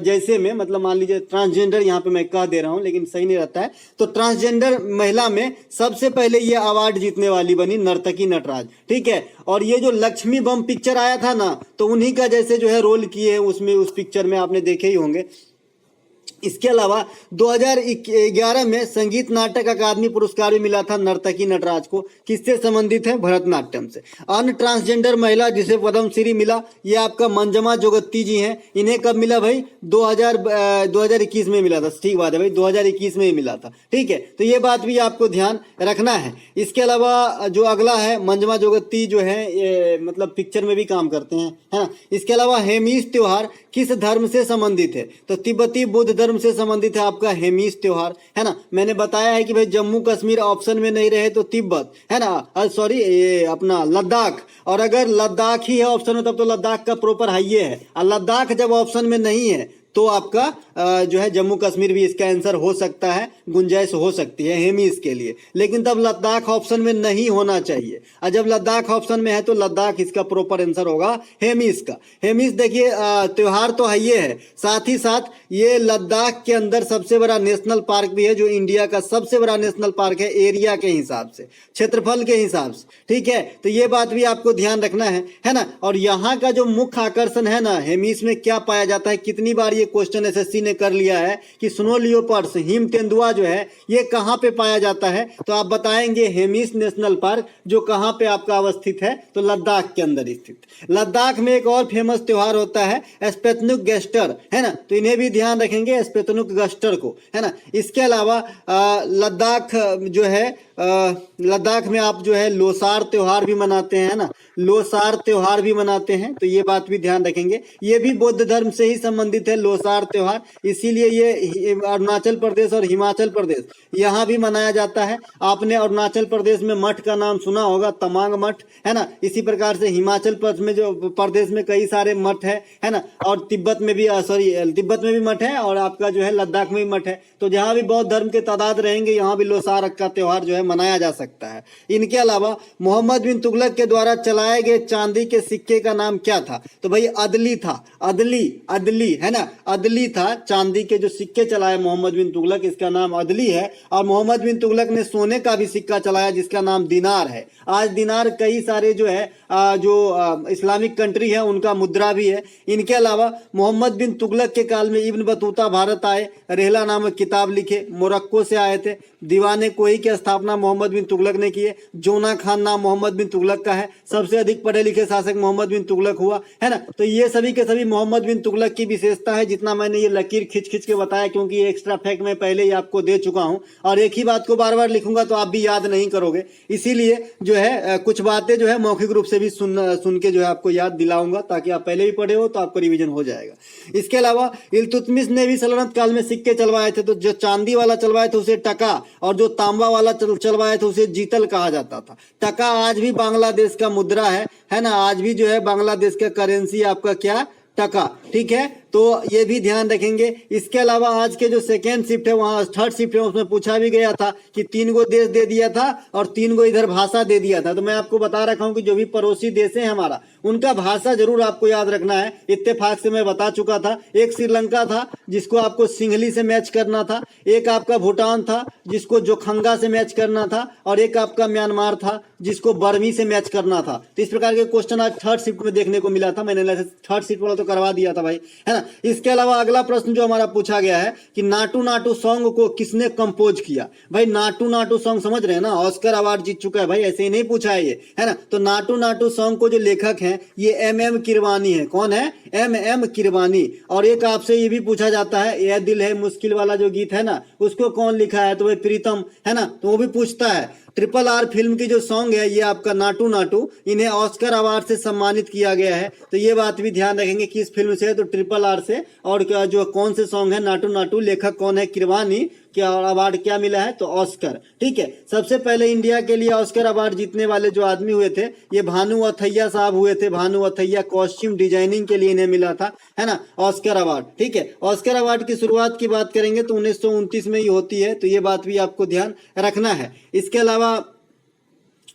जैसे में, मतलब मान लीजिए ट्रांसजेंडर, यहाँ पे मैं कह दे रहा हूं लेकिन सही नहीं रहता है, तो ट्रांसजेंडर महिला में सबसे पहले ये अवार्ड जीतने वाली बनी नर्तकी नटराज, ठीक है। और ये जो लक्ष्मी बम पिक्चर आया था ना, तो उन्हीं का जैसे जो है रोल किए हैं उसमें, उस पिक्चर में आपने देखे ही होंगे। इसके अलावा 2011 में संगीत नाटक अकादमी पुरस्कार भी मिला था नर्तकी नटराज को, किससे संबंधित है? भरतनाट्यम से। अन्य ट्रांसजेंडर महिला जिसे पद्मश्री मिला, ये आपका मंजमा जोगत्ती जी हैं। इन्हें कब मिला भाई? 2021 में मिला था, ठीक बात है भाई, 2021 में ही मिला था, ठीक है। तो ये बात भी आपको ध्यान रखना है। इसके अलावा जो अगला है, मंजमा जोगत्ती जो है ये मतलब पिक्चर में भी काम करते हैं, है ना। इसके अलावा हेमिस त्योहार किस धर्म से संबंधित है? तो तिब्बती बुद्ध धर्म से संबंधित है आपका हेमिस त्योहार, है ना। मैंने बताया है कि भाई जम्मू कश्मीर ऑप्शन में नहीं रहे तो तिब्बत, है ना, सॉरी ये अपना लद्दाख, और अगर लद्दाख ही है ऑप्शन में तब तो लद्दाख का प्रॉपर हाईवे है, और लद्दाख जब ऑप्शन में नहीं है तो आपका जो है जम्मू कश्मीर भी इसका आंसर हो सकता है, गुंजाइश हो सकती है हेमिस के लिए, लेकिन तब लद्दाख ऑप्शन में नहीं होना चाहिए। और जब लद्दाख ऑप्शन में है तो लद्दाख इसका प्रॉपर आंसर होगा हेमिस का। हेमिस देखिए त्योहार तो है ये है, साथ ही साथ ये लद्दाख के अंदर सबसे बड़ा नेशनल पार्क भी है, जो इंडिया का सबसे बड़ा नेशनल पार्क है एरिया के हिसाब से, क्षेत्रफल के हिसाब से, ठीक है। तो ये बात भी आपको ध्यान रखना है ना। और यहाँ का जो मुख्य आकर्षण है ना, हेमिस में क्या पाया जाता है, कितनी बार क्वेश्चन एसएससी ने कर लिया है कि स्नो लियोपर्ड्स, हिम तेंदुआ जो है ये कहां पे पाया जाता है, तो आप बताएंगे हेमिस नेशनल पार्क, जो कहां पे आपका अवस्थित है, तो लद्दाख के अंदर स्थित। लद्दाख में एक और फेमस त्योहार होता है स्पेतनुक गेस्टर, है ना, तो इन्हें भी ध्यान रखेंगे, स्पेतनुक गेस्टर को, है ना। इसके अलावा लद्दाख जो है, लद्दाख में आप जो है लोसार त्योहार भी मनाते हैं ना, लोसार त्योहार भी मनाते हैं, तो ये बात भी ध्यान रखेंगे। ये भी बौद्ध धर्म से ही संबंधित है लोसार त्योहार, इसीलिए ये अरुणाचल प्रदेश और हिमाचल प्रदेश यहाँ भी मनाया जाता है। आपने अरुणाचल प्रदेश में मठ का नाम सुना होगा, तमांग मठ, है ना। इसी प्रकार से हिमाचल प्रदेश में कई सारे मठ है ना। और तिब्बत में भी तिब्बत में भी मठ है, और आपका जो है लद्दाख में भी मठ है। तो जहाँ भी बौद्ध धर्म के तादाद रहेंगे यहाँ भी लोसार का त्योहार जो है मनाया जा सकता है। इनके अलावा मोहम्मद बिन तुगलक के द्वारा चलाए गए चांदी के सिक्के का नाम क्या था? तो भाई अदली था, अदली है ना, अदली था। चांदी के जो सिक्के चलाए मोहम्मद बिन तुगलक, इसका नाम अदली है। और मोहम्मद बिन तुगलक ने सोने का भी सिक्का चलाया जिसका नाम दिनार है। आज दिनार कई सारे जो है इस्लामिक कंट्री है उनका मुद्रा भी है। इनके अलावा मोहम्मद बिन तुगलक के काल में इब्न बतूता भारत आए, रेहला नामक किताब लिखे, मोरक्को से आए थे। दीवाने कोई की स्थापना नाम मोहम्मद बिन तुगलक ने किए। जोना खान नाम मोहम्मद बिन तुगलक का है। सबसे अधिक पढ़े लिखे शासक मोहम्मद बिन तुगलक हुआ, है ना। तो ये सभी के सभी मोहम्मद बिन तुगलक की विशेषता है, जितना मैंने ये लकीर खींच खींच के बताया, क्योंकि ये एक्स्ट्रा फैक्ट मैं पहले ही आपको दे चुका हूं, और एक ही बात को बार बार लिखूंगा तो आप भी याद नहीं करोगे। इसीलिए जो है कुछ बातें जो है मौखिक रूप से भी सुन के जो है आपको याद दिलाऊंगा, ताकि आप पहले भी पढ़े हो तो आपको रिवीजन हो जाएगा। इसके अलावा इल्तुतमिश ने भी सल्तनत काल में सिक्के चलवाए थे। तो जो चांदी वाला चलवाए थे उसे टका, और जो तांबा वाला चलवाए थे उसे जीतल कहा जाता था। टका आज भी बांग्लादेश का मुद्रा है ना। आज भी जो है बांग्लादेश का करेंसी आपका क्या, टका, ठीक है। तो ये भी ध्यान रखेंगे। इसके अलावा आज के जो सेकेंड शिफ्ट है, वहां थर्ड शिफ्ट है, उसमें पूछा भी गया था कि 3 गो देश दे दिया था और 3 गो इधर भाषा दे दिया था। तो मैं आपको बता रखा हूं कि जो भी पड़ोसी देश है हमारा, उनका भाषा जरूर आपको याद रखना है। इत्तेफाक से मैं बता चुका था। एक श्रीलंका था जिसको आपको सिंहली से मैच करना था, एक आपका भूटान था जिसको जोखंगा से मैच करना था, और एक आपका म्यांमार था जिसको बर्मी से मैच करना था। तो इस प्रकार के क्वेश्चन आज थर्ड शिफ्ट में देखने को मिला था। मैंने थर्ड शिफ्ट वाला तो करवा दिया था भाई, है ना। इसके अलावा अगला प्रश्न जो हमारा पूछा गया है कि नाटू नाटू सॉन्ग को किसने कंपोज किया। भाई नाटू नाटू सॉन्ग समझ रहे हैं ना, ऑस्कर अवार्ड जीत चुका है भाई, ऐसे ही नहीं पूछा है ये, है ना। तो नाटू नाटू सॉन्ग को जो लेखक हैं ये एम किरवानी है। कौन है? एम किरवानी। और एक आपसे ये भी पूछा जाता है, यह दिल है मुश्किल वाला जो गीत है ना, उसको कौन लिखा है? तो भाई प्रीतम, है ना। तो वो भी पूछता है। RRR फिल्म की जो सॉन्ग है ये आपका नाटू नाटू, इन्हें ऑस्कर अवार्ड से सम्मानित किया गया है। तो ये बात भी ध्यान रखेंगे कि इस फिल्म से, तो RRR से, और क्या जो कौन से सॉन्ग है नाटू नाटू, लेखक कौन है? किरवानी। क्या अवार्ड क्या मिला है? तो ऑस्कर, ठीक है। सबसे पहले इंडिया के लिए ऑस्कर अवार्ड जीतने वाले जो आदमी हुए थे ये भानु अथैया साहब हुए थे। भानु अथैया कॉस्ट्यूम डिजाइनिंग के लिए इन्हें मिला था, है ना, ऑस्कर अवार्ड, ठीक है। ऑस्कर अवार्ड की शुरुआत की बात करेंगे तो 1929 में ही होती है। तो ये बात भी आपको ध्यान रखना है। इसके अलावा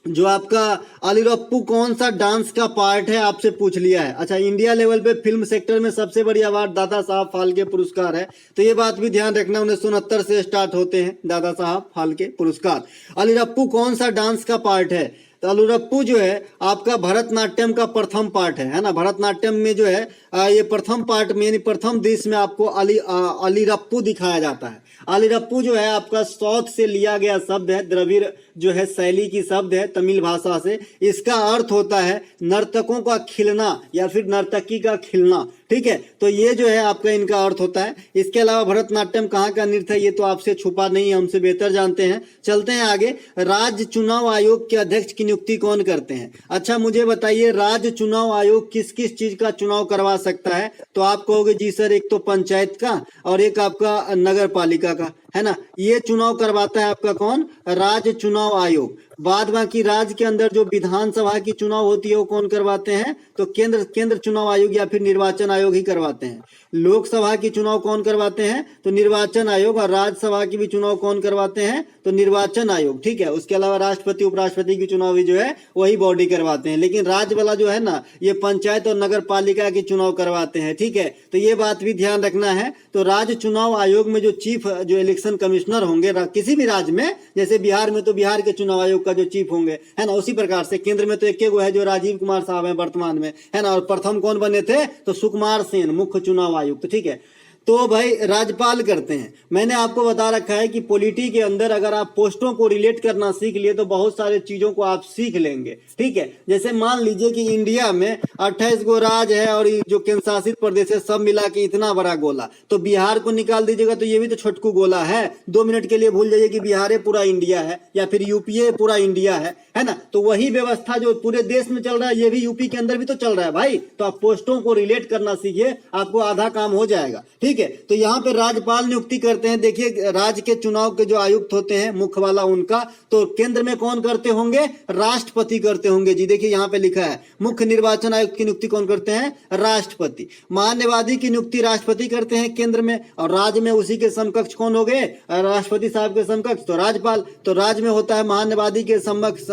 जो आपका अलीरप्पू कौन सा डांस का पार्ट है, आपसे पूछ लिया है। अच्छा, इंडिया लेवल पे फिल्म सेक्टर में सबसे बड़ी अवार्ड दादा साहब फाल्के पुरस्कार है। तो ये बात भी ध्यान रखना, 1969 से स्टार्ट होते हैं दादा साहब फाल्के पुरस्कार। अलीरप्पू कौन सा डांस का पार्ट है? तो अलीरप्पू जो है आपका भरतनाट्यम का प्रथम पार्ट है ना। भरतनाट्यम में जो है ये प्रथम पार्ट में, यानी प्रथम दृश्य में आपको अलीरप्पू दिखाया जाता है। अलीरप्पू जो है आपका साउथ से लिया गया शब्द है, द्रविड़ जो है शैली की शब्द है, तमिल भाषा से। इसका अर्थ होता है नर्तकों का खिलना या फिर नर्तकी का खिलना, ठीक है। तो ये जो है आपका इनका अर्थ होता है। इसके अलावा भरतनाट्यम कहाँ का नृत्य है ये तो आपसे छुपा नहीं है, हमसे बेहतर जानते हैं। चलते हैं आगे। राज्य चुनाव आयोग के अध्यक्ष की नियुक्ति कौन करते हैं? अच्छा मुझे बताइए, राज्य चुनाव आयोग किस किस चीज का चुनाव करवा सकता है? तो आप कहोगे जी सर, एक तो पंचायत का और एक आपका नगर पालिका का, है ना। ये चुनाव करवाता है आपका कौन? राज्य चुनाव आयोग। बाद बाकी राज्य के अंदर जो विधानसभा की चुनाव होती है वो कौन करवाते हैं? तो केंद्र चुनाव आयोग या फिर निर्वाचन आयोग ही करवाते हैं। लोकसभा की चुनाव कौन करवाते हैं? तो निर्वाचन आयोग। और राज्यसभा की भी चुनाव कौन करवाते हैं? तो निर्वाचन आयोग, ठीक है। उसके अलावा राष्ट्रपति उपराष्ट्रपति की चुनाव भी जो है वही बॉडी करवाते हैं। लेकिन राज्य वाला जो है ना, ये पंचायत और नगर पालिका की चुनाव करवाते हैं, ठीक है। तो ये बात भी ध्यान रखना है। तो राज्य चुनाव आयोग में जो चीफ जो इलेक्शन कमिश्नर होंगे किसी भी राज्य में, जैसे बिहार में तो बिहार के चुनाव आयोग का जो चीफ होंगे, है ना, उसी प्रकार से केंद्र में तो एक गो है जो राजीव कुमार साहब हैं वर्तमान में, है ना। और प्रथम कौन बने थे? तो सुकुमार सेन, मुख्य चुनाव आयुक्त, ठीक है। तो भाई राज्यपाल करते हैं। मैंने आपको बता रखा है कि पॉलिटी के अंदर अगर आप पोस्टों को रिलेट करना सीख लिए तो बहुत सारे चीजों को आप सीख लेंगे, ठीक है। जैसे मान लीजिए कि इंडिया में 28 गो राज्य है और जो केंद्र शासित प्रदेश है सब मिला के इतना बड़ा गोला, तो बिहार को निकाल दीजिएगा तो ये भी तो छोटकू गोला है। 2 मिनट के लिए भूल जाइए कि बिहार पूरा इंडिया है या फिर यूपी पूरा इंडिया है ना। तो वही व्यवस्था जो पूरे देश में चल रहा है ये भी यूपी के अंदर भी तो चल रहा है भाई। तो आप पोस्टों को रिलेट करना सीखिए, आपको आधा काम हो जाएगा, ठीक है। तो यहाँ पे राज्यपाल नियुक्ति करते हैं। देखिए राज्य के चुनाव के जो आयुक्त होते हैं मुख्य वाला उनका, तो केंद्र में कौन करते होंगे? राष्ट्रपति करते होंगे जी। देखिए यहाँ पे लिखा है मुख्य निर्वाचन आयुक्त की नियुक्ति कौन करते हैं? राष्ट्रपति। महान्यायवादी की नियुक्ति राष्ट्रपति करते हैं केंद्र में, और राज्य में उसी के समकक्ष कौन हो गए? राष्ट्रपति साहब के समकक्ष तो राज्यपाल। तो राज्य में होता है महान्यायवादी के समकक्ष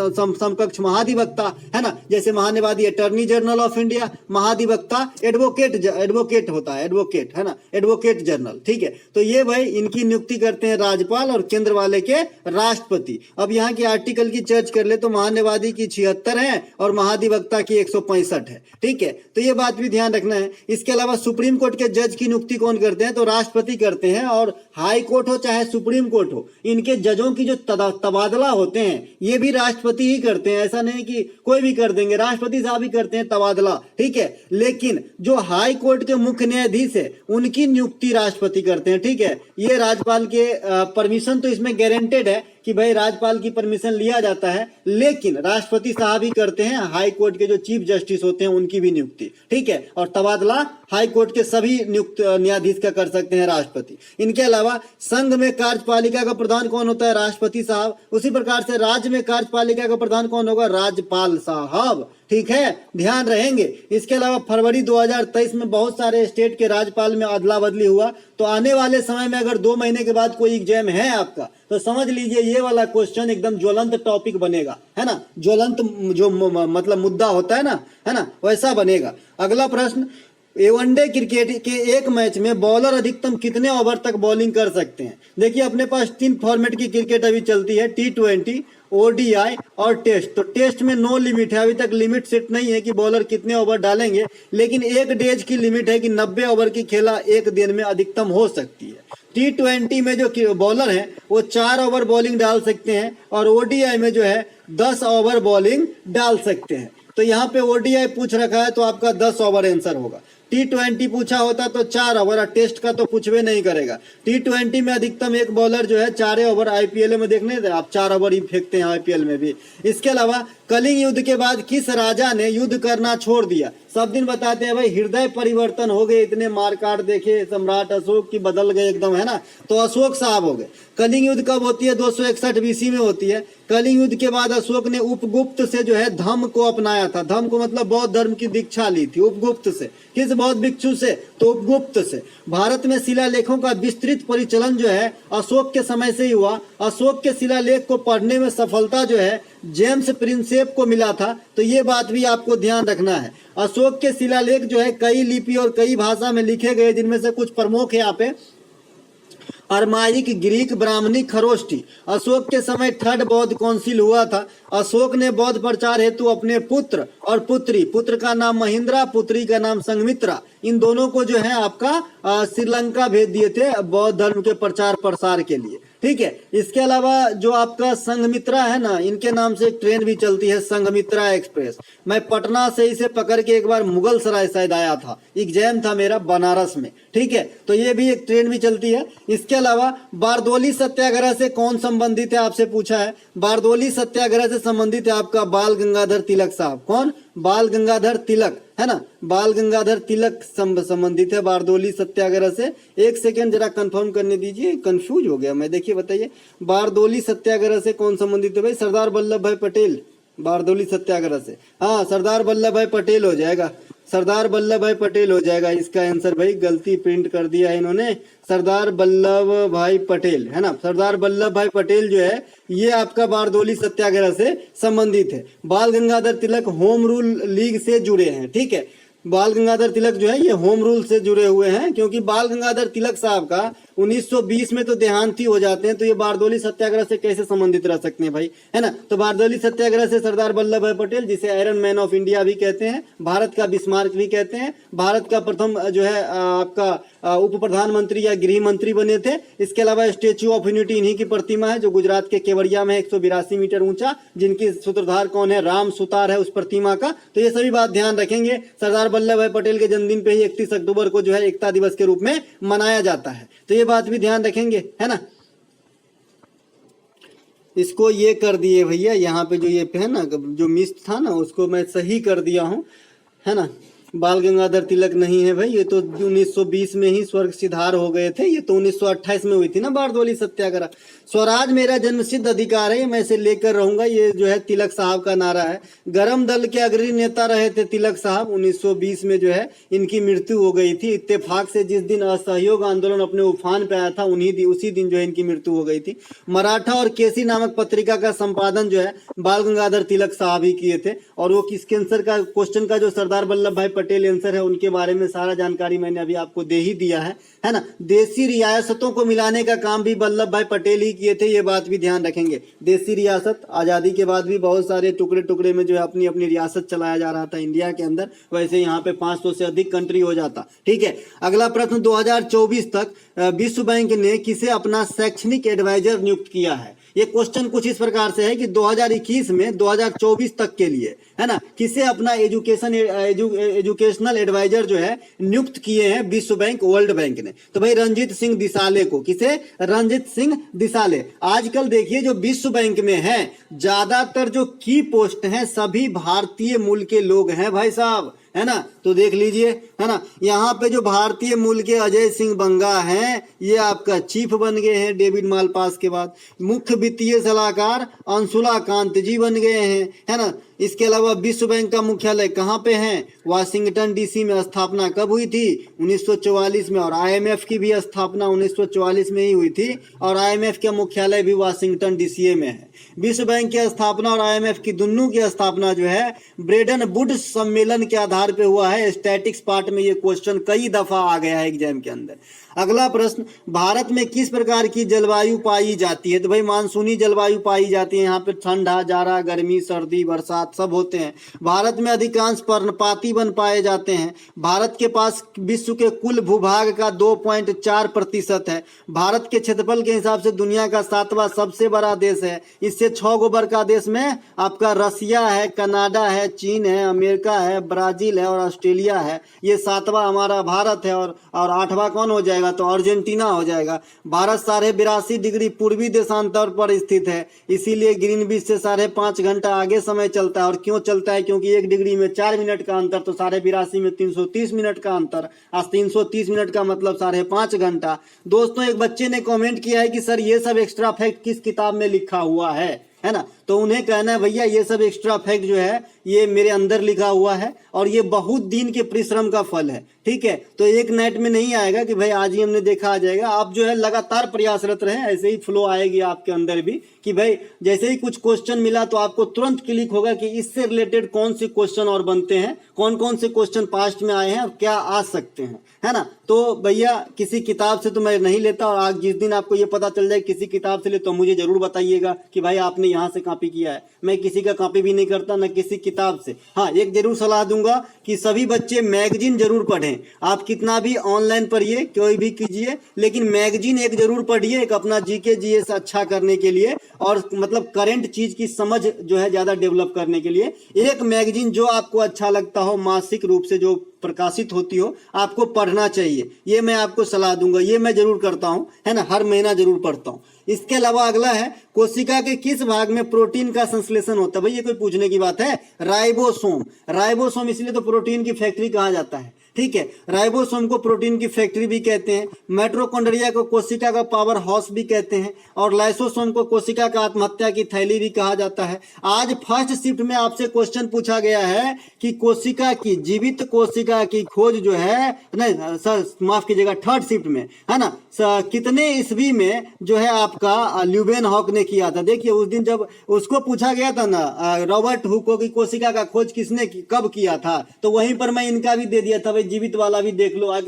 समकक्ष महाधिवक्ता, है ना, जैसे महान्यायवादी अटॉर्नी जनरल ऑफ इंडिया, महाधिवक्ता एडवोकेट होता है, एडवोकेट, है ना, एडवोकेट जनरल, ठीक है। तो ये भाई इनकी नियुक्ति करते हैं राज्यपाल और केंद्र वाले के राष्ट्रपति। अब यहाँ की आर्टिकल की चर्च कर ले तो महान्यायवादी की 76 है और महाधिवक्ता की 165 है, ठीक है। तो ये बात भी ध्यान रखना है। इसके अलावा सुप्रीम कोर्ट के जज की नियुक्ति कौन करते हैं, तो राष्ट्रपति करते हैं, और हाई कोर्ट हो चाहे सुप्रीम कोर्ट हो, इनके जजों की जो तबादला होते हैं ये भी राष्ट्रपति ही करते हैं। ऐसा नहीं कि कोई भी कर देंगे, राष्ट्रपति साहब ही करते हैं तबादला, ठीक है। लेकिन जो हाई कोर्ट के मुख्य न्यायाधीश है उनकी नियुक्ति राष्ट्रपति करते हैं, ठीक है। ये राज्यपाल के परमिशन तो इसमें गारंटेड है कि भाई राज्यपाल की परमिशन लिया जाता है, लेकिन राष्ट्रपति साहब ही करते हैं हाई कोर्ट के जो चीफ जस्टिस होते हैं उनकी भी नियुक्ति, ठीक है। और तबादला हाई कोर्ट के सभी नियुक्त न्यायाधीश का कर सकते हैं राष्ट्रपति। इनके अलावा संघ में कार्यपालिका का प्रधान कौन होता है, राष्ट्रपति साहब। उसी प्रकार से राज्य में कार्यपालिका का प्रधान कौन होगा, राज्यपाल साहब, ठीक है, ध्यान रहेंगे। इसके अलावा फरवरी 2023 में बहुत सारे स्टेट के राज्यपाल में अदला बदली हुआ, तो आने वाले समय में अगर 2 महीने के बाद कोई एग्जाम है आपका तो समझ लीजिए ये वाला क्वेश्चन एकदम ज्वलंत टॉपिक बनेगा, है ना, ज्वलंत जो मतलब मुद्दा होता है ना, वैसा बनेगा। अगला प्रश्न, वनडे क्रिकेट के एक मैच में बॉलर अधिकतम कितने ओवर तक बॉलिंग कर सकते हैं। देखिए अपने पास 3 फॉर्मेट की क्रिकेट अभी चलती है, T20, ODI और टेस्ट। तो टेस्ट में नो लिमिट है, अभी तक लिमिट सेट नहीं है कि बॉलर कितने ओवर डालेंगे, लेकिन एक डेज की लिमिट है कि 90 ओवर की खेला एक दिन में अधिकतम हो सकती है। T20 में जो बॉलर हैं वो 4 ओवर बॉलिंग डाल सकते हैं और ODI में जो है 10 ओवर बॉलिंग डाल सकते हैं। तो यहाँ पे ODI पूछ रखा है तो आपका 10 ओवर आंसर होगा। T20 पूछा होता तो 4 ओवर, और टेस्ट का तो पूछवे नहीं करेगा। T20 में अधिकतम एक बॉलर जो है 4 ओवर, IPL में देखने थे आप 4 ओवर ही फेंकते हैं IPL में भी। इसके अलावा कलिंग युद्ध के बाद किस राजा ने युद्ध करना छोड़ दिया। सब दिन बताते हैं भाई हृदय परिवर्तन हो गए, इतने मारकाट देखे सम्राट अशोक की, बदल गए एकदम, है ना, तो अशोक साहब हो गए। कलिंग युद्ध कब होती है, 261 BC में होती है। कलिंग युद्ध के बाद अशोक ने उपगुप्त से जो है धम्म को अपनाया था। धम्म को मतलब बौद्ध धर्म की दीक्षा ली थी उपगुप्त से। किस बौद्ध भिक्षु से, तो उपगुप्त से। भारत में शिलालेखों का विस्तृत परिचलन जो है अशोक के समय से ही हुआ। अशोक के शिलालेख को पढ़ने में सफलता जो है जेम्स प्रिंसेप को मिला था, तो ये बात भी आपको ध्यान रखना है। अशोक के शिलालेख जो है कई लिपि और कई भाषा में लिखे गए, जिनमें से कुछ प्रमुख है यहाँ पे। अरमाइक, ग्रीक, ब्राह्मणी, खरोष्टी। अशोक के समय 3rd बौद्ध काउंसिल हुआ था। अशोक ने बौद्ध प्रचार हेतु अपने पुत्र और पुत्री, पुत्र का नाम महिंद्रा, पुत्री का नाम संघमित्रा, इन दोनों को जो है आपका श्रीलंका भेज दिए थे बौद्ध धर्म के प्रचार प्रसार के लिए, ठीक है। इसके अलावा जो आपका संघमित्रा है ना, इनके नाम से एक ट्रेन भी चलती है, संघमित्रा एक्सप्रेस। मैं पटना से इसे पकड़ के एक बार मुगल सराय शायद आया था, एग्जाम था मेरा बनारस में, ठीक है। तो ये भी एक ट्रेन भी चलती है। इसके अलावा बारदोली सत्याग्रह से कौन संबंधित है, आपसे पूछा है। बारदोली सत्याग्रह से संबंधित है आपका बाल गंगाधर तिलक साहब। कौन, बाल गंगाधर तिलक, है ना, बाल गंगाधर तिलक संबंधित है बारदोली सत्याग्रह से। एक सेकेंड जरा कंफर्म करने दीजिए, कंफ्यूज हो गया मैं, देखिए बताइए बारदोली सत्याग्रह से कौन संबंधित है भाई, सरदार वल्लभ भाई पटेल। बारदोली सत्याग्रह से, हाँ, सरदार वल्लभ भाई पटेल हो जाएगा, सरदार वल्लभ भाई पटेल हो जाएगा इसका आंसर भाई। गलती प्रिंट कर दिया है इन्होंने, सरदार वल्लभ भाई पटेल, है ना, सरदार वल्लभ भाई पटेल जो है ये आपका बारदोली सत्याग्रह से संबंधित है। बाल Gangadhar Tilak home rule league से जुड़े हैं, ठीक है। बाल गंगाधर तिलक जो है ये होम रूल से जुड़े हुए हैं, क्योंकि बाल गंगाधर तिलक साहब का 1920 में तो देहांत ही हो जाते हैं, तो ये बारदोली सत्याग्रह से कैसे संबंधित रह सकते हैं भाई, है ना। तो बारदोली सत्याग्रह से सरदार वल्लभ भाई पटेल, जिसे आयरन मैन ऑफ इंडिया भी कहते हैं, भारत का बिस्मार्क भी कहते हैं, भारत का प्रथम जो है आपका उप प्रधानमंत्री या गृह मंत्री बने थे। इसके अलावा स्टेच्यू ऑफ यूनिटी इन्हीं की प्रतिमा है, जो गुजरात के केवड़िया में 182 मीटर ऊंचा, जिनकी सूत्रधार कौन है, राम सुतार है उस प्रतिमा का। तो ये सभी बात ध्यान रखेंगे। सरदार वल्लभ भाई पटेल के जन्मदिन पे ही 31 अक्टूबर को जो है एकता दिवस के रूप में मनाया जाता है, तो ये बात भी ध्यान रखेंगे, है ना। इसको ये कर दिए भैया, यहाँ पे जो ये है ना जो मिस था ना उसको मैं सही कर दिया हूँ, है ना। बाल गंगाधर तिलक नहीं है भाई, ये तो 1920 में ही स्वर्ग सिधार हो गए थे। ये तो 1928 में हुई थी ना बारडोली सत्याग्रह। स्वराज मेरा जन्मसिद्ध अधिकार है, मैं इसे लेकर रहूंगा, ये जो है तिलक साहब का नारा है। गरम दल के अग्रणी नेता रहे थे तिलक साहब। 1920 में जो है इनकी मृत्यु हो गई थी। इत्तेफाक से जिस दिन असहयोग आंदोलन अपने उफान पे आया था उसी दिन जो है इनकी मृत्यु हो गई थी। मराठा और केसी नामक पत्रिका का संपादन जो है बाल गंगाधर तिलक साहब ही किए थे। और वो किस कैंसर का क्वेश्चन का जो सरदार वल्लभ भाई पटेल आंसर है उनके बारे में सारा जानकारी मैंने अभी आपको दे ही दिया है ना। देसी रियासतों को मिलाने का काम भी वल्लभ भाई पटेल ही किए थे, ये बात भी ध्यान रखेंगे। देसी रियासत, आजादी के बाद भी बहुत सारे टुकड़े टुकड़े में जो है अपनी अपनी रियासत चलाया जा रहा था इंडिया के अंदर, वैसे यहाँ पे 500 से अधिक कंट्री हो जाता। ठीक है, अगला प्रश्न, 2024 तक विश्व बैंक ने किसे अपना शैक्षणिक एडवाइजर नियुक्त किया है। ये क्वेश्चन कुछ इस प्रकार से है कि 2021 में 2024 तक के लिए, है ना, किसे अपना एजुकेशनल एडवाइजर जो है नियुक्त किए हैं विश्व बैंक, वर्ल्ड बैंक ने। तो भाई रंजीत सिंह दिसाले को। किसे? रंजीत सिंह दिसाले। आजकल देखिए जो विश्व बैंक में है ज्यादातर जो की पोस्ट हैं सभी भारतीय मूल के लोग हैं भाई साहब, है ना। तो देख लीजिए, है ना, यहाँ पे जो भारतीय मूल के अजय सिंह बंगा हैं ये आपका चीफ बन गए हैं डेविड मालपास के बाद। मुख्य वित्तीय सलाहकार अंशुला कांत जी बन गए हैं, है ना। इसके अलावा विश्व बैंक का मुख्यालय कहाँ पे है? वाशिंगटन डीसी में। स्थापना कब हुई थी? 1944 में। और आईएमएफ की भी स्थापना 1944 में ही हुई थी और आईएमएफ का मुख्यालय भी वाशिंगटन डीसी में है। विश्व बैंक की स्थापना और आईएमएफ की दोनों की स्थापना जो है ब्रेडन वुड्स सम्मेलन के आधार पे हुआ है। स्टैटिक्स पार्ट में ये क्वेश्चन कई दफा आ गया है एग्जाम के अंदर। अगला प्रश्न, भारत में किस प्रकार की जलवायु पाई जाती है? तो भाई मानसूनी जलवायु पाई जाती है। यहाँ पे ठंडा, जाड़ा, गर्मी, सर्दी, बरसात सब होते हैं। भारत में अधिकांश पर्णपाती वन पाए जाते हैं। भारत के पास विश्व के कुल भूभाग का 2.4% है। भारत के क्षेत्रफल के हिसाब से दुनिया का 7वां सबसे बड़ा देश है। इससे 6 गो बड़का देश में आपका रसिया है, कनाडा है, चीन है, अमेरिका है, ब्राजील है और ऑस्ट्रेलिया है। ये 7वां हमारा भारत है और 8वां कौन हो जाएगा? तो अर्जेंटीना हो जाएगा। भारत 82.5 डिग्री पूर्वी देशांतर पर स्थित है, इसीलिए ग्रीनविच से 5.5 घंटा आगे समय चलता है। और क्यों चलता है? क्योंकि 1 डिग्री में 4 मिनट का अंतर, तो 82.5 में 330 मिनट का अंतर। आज 330 मिनट का मतलब 5.5 घंटा। दोस्तों एक बच्चे ने कमेंट किया है कि सर ये सब एक्स्ट्रा फैक्ट किस किताब में लिखा हुआ है ना। तो उन्हें कहना है भैया ये सब एक्स्ट्रा फैक्ट जो है ये मेरे अंदर लिखा हुआ है और ये बहुत दिन के परिश्रम का फल है। ठीक है, तो एक नाइट में नहीं आएगा कि भाई आज ही हमने देखा आ जाएगा। आप जो है लगातार प्रयासरत रहें, ऐसे ही फ्लो आएगी आपके अंदर भी कि भाई जैसे ही कुछ क्वेश्चन मिला तो आपको तुरंत क्लिक होगा कि इससे रिलेटेड कौन से क्वेश्चन और बनते हैं, कौन कौन से क्वेश्चन पास्ट में आए हैं और क्या आ सकते हैं, है ना। तो भैया किसी किताब से तो मैं नहीं लेता और आज जिस दिन आपको ये पता चल जाए किसी किताब से ले तो मुझे जरूर बताइएगा कि भाई आपने यहाँ से कॉपी किया है। मैं किसी का कॉपी भी नहीं करता, न किसी किताब से। हाँ, एक जरूर सलाह दूंगा कि सभी बच्चे मैगजीन जरूर पढ़ें। आप कितना भी ऑनलाइन पढ़िए, कोई भी कीजिए, लेकिन मैगजीन एक जरूर पढ़िए, एक अपना जीके जीएस अच्छा करने के लिए और मतलब करंट चीज की समझ जो है ज्यादा डेवलप करने के लिए। एक मैगजीन जो आपको अच्छा लगता हो, मासिक रूप से जो प्रकाशित होती हो, आपको पढ़ना चाहिए। ये मैं आपको सलाह दूंगा, ये मैं जरूर करता हूं, है ना, हर महीना जरूर पढ़ता हूं। इसके अलावा अगला है कोशिका के किस भाग में प्रोटीन का संश्लेषण होता है? भाई ये कोई पूछने की बात है? राइबोसोम। राइबोसोम इसलिए तो प्रोटीन की फैक्ट्री कहा जाता है। ठीक है, राइबोसोम को प्रोटीन की फैक्ट्री भी कहते हैं। माइटोकॉन्ड्रिया को कोशिका का पावर हाउस भी कहते हैं और लाइसोसोम को कोशिका का आत्महत्या की थैली भी कहा जाता है। आज फर्स्ट शिफ्ट में आपसे क्वेश्चन पूछा गया है कि कोशिका की, जीवित कोशिका की खोज जो है, नहीं सर माफ कीजिएगा, थर्ड शिफ्ट में, है ना, कितने ईस्वी में जो है आपका ल्यूबेन हॉक ने किया था। देखिए उस दिन जब उसको पूछा गया था ना रॉबर्ट हुक को कि कोशिका का खोज किसने कब किया था, तो वहीं पर मैं इनका भी दे दिया था, भाई जीवित वाला भी देख लो, आज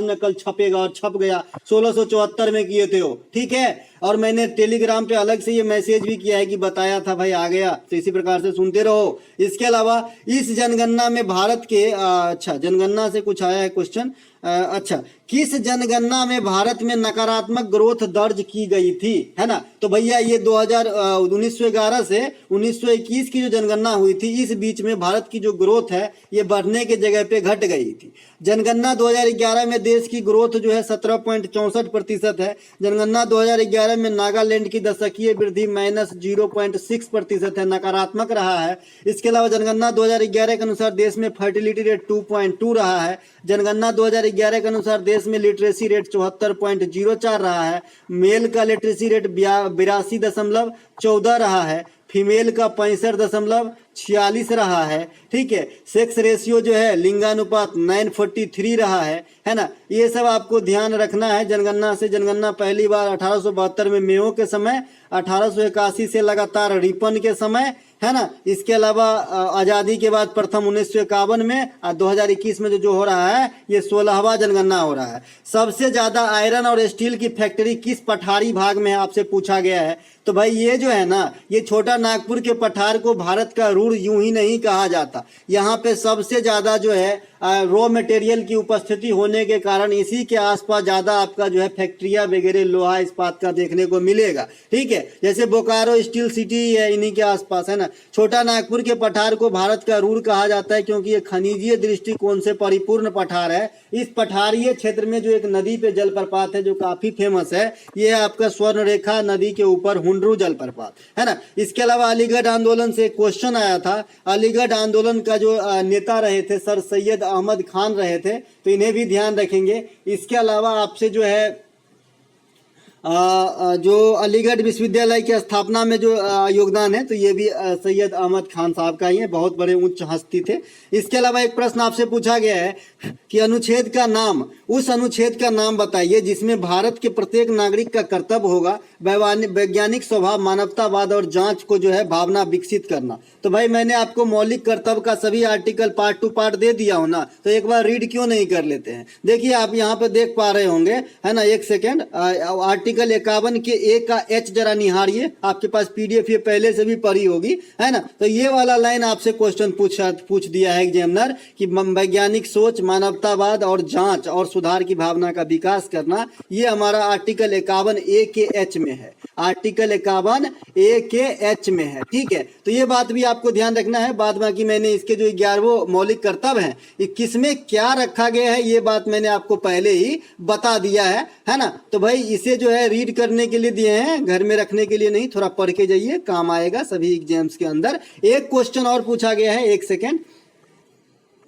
न कल छपेगा और छप गया। 1674 में किए थे वो। ठीक है, और मैंने टेलीग्राम पे अलग से ये मैसेज भी किया है कि बताया था भाई, आ गया। तो इसी प्रकार से सुनते रहो। इसके अलावा इस जनगणना में भारत के अच्छा जनगणना से कुछ आया है क्वेश्चन। अच्छा, किस जनगणना में भारत में नकारात्मक ग्रोथ दर्ज की गई थी, है ना। तो भैया ये 1911 से 1921 की जो जनगणना हुई थी, इस बीच में भारत की जो ग्रोथ है ये बढ़ने के जगह पे घट गई थी। जनगणना 2011 में देश की ग्रोथ जो है 17.64% है। जनगणना 2011 2011 में नागालैंड की दशकीय वृद्धि -0.6% है, नकारात्मक रहा है। इसके अलावा जनगणना 2011 के अनुसार देश में फर्टिलिटी रेट 2.2 रहा है। जनगणना 2011 के अनुसार देश में लिटरेसी रेट 74.04 रहा है। मेल का लिटरेसी रेट 82.14 रहा है। फीमेल का 65.46 रहा है। ठीक है, सेक्स रेशियो जो है लिंगानुपात 943 रहा है ना। ये सब आपको ध्यान रखना है जनगणना से। जनगणना पहली बार 1872 में मेयो के समय, 1881 से लगातार रिपन के समय, है ना। इसके अलावा आज़ादी के बाद प्रथम 1951 में और 2021 में जो हो रहा है ये 16वां जनगणना हो रहा है। सबसे ज़्यादा आयरन और स्टील की फैक्ट्री किस पठारी भाग में है आपसे पूछा गया है। तो भाई ये जो है ना, ये छोटा नागपुर के पठार को भारत का रूर यूं ही नहीं कहा जाता। यहाँ पे सबसे ज़्यादा जो है रॉ मटेरियल की उपस्थिति होने के कारण इसी के आसपास ज़्यादा आपका जो है फैक्ट्रियाँ वगैरह लोहा इस्पात का देखने को मिलेगा। ठीक है, जैसे बोकारो स्टील सिटी है इन्हीं के आसपास, है ना। छोटा नागपुर के पठार को भारत का रूर कहा जाता है क्योंकि ये खनिजीय दृष्टिकोण से परिपूर्ण पठार है। इस पठारीय क्षेत्र में जो एक नदी पे जलप्रपात है जो काफी फेमस है, ये आपका स्वर्ण रेखा नदी के ऊपर हुंडरू जलप्रपात, है ना। इसके अलावा अलीगढ़ आंदोलन से क्वेश्चन आया था। अलीगढ़ आंदोलन का जो नेता रहे थे सर सैयद अहमद खान रहे थे, तो इन्हें भी ध्यान रखेंगे। इसके अलावा आपसे जो है जो अलीगढ़ विश्वविद्यालय की स्थापना में जो योगदान है, तो ये भी सैयद अहमद खान साहब का ही है, बहुत बड़े उच्च हस्ती थे। इसके अलावा एक प्रश्न आपसे पूछा गया है कि अनुच्छेद का नाम, उस अनुच्छेद का नाम बताइए जिसमें भारत के प्रत्येक नागरिक का कर्तव्य होगा वैज्ञानिक स्वभाव, मानवतावाद और जांच को जो है भावना विकसित करना। तो भाई मैंने आपको मौलिक कर्तव्य का सभी आर्टिकल पार्ट टू पार्ट दे दिया हो ना, तो एक बार रीड क्यों नहीं कर लेते हैं। देखिए आप यहाँ पे देख पा रहे होंगे, है ना, एक सेकेंड, आर्टिकल 51 के ए का एच जरा निहारिए, आपके पास पीडीएफ ये पहले से भी पढ़ी होगी, है ना। तो ये वाला लाइन आपसे क्वेश्चन पूछ दिया है एग्जामिनर कि वैज्ञानिक सोच, मानवतावाद और जांच और सुधार की भावना का विकास करना, ये हमारा आर्टिकल 51 ए के एच में है। आर्टिकल 51 ए के एच में है। ठीक है, तो ये बात भी आपको ध्यान रखना है। बाद बाकी मैंने इसके जो 11 मौलिक कर्तव्य हैं ये किसमें क्या रखा गया है ये बात मैंने आपको पहले ही बता दिया है ना। तो भाई इसे जो है रीड करने के लिए दिए हैं, घर में रखने के लिए नहीं, थोड़ा पढ़ के जाइए, काम आएगा सभी एग्जाम्स के अंदर। एक क्वेश्चन और पूछा गया है, एक सेकेंड,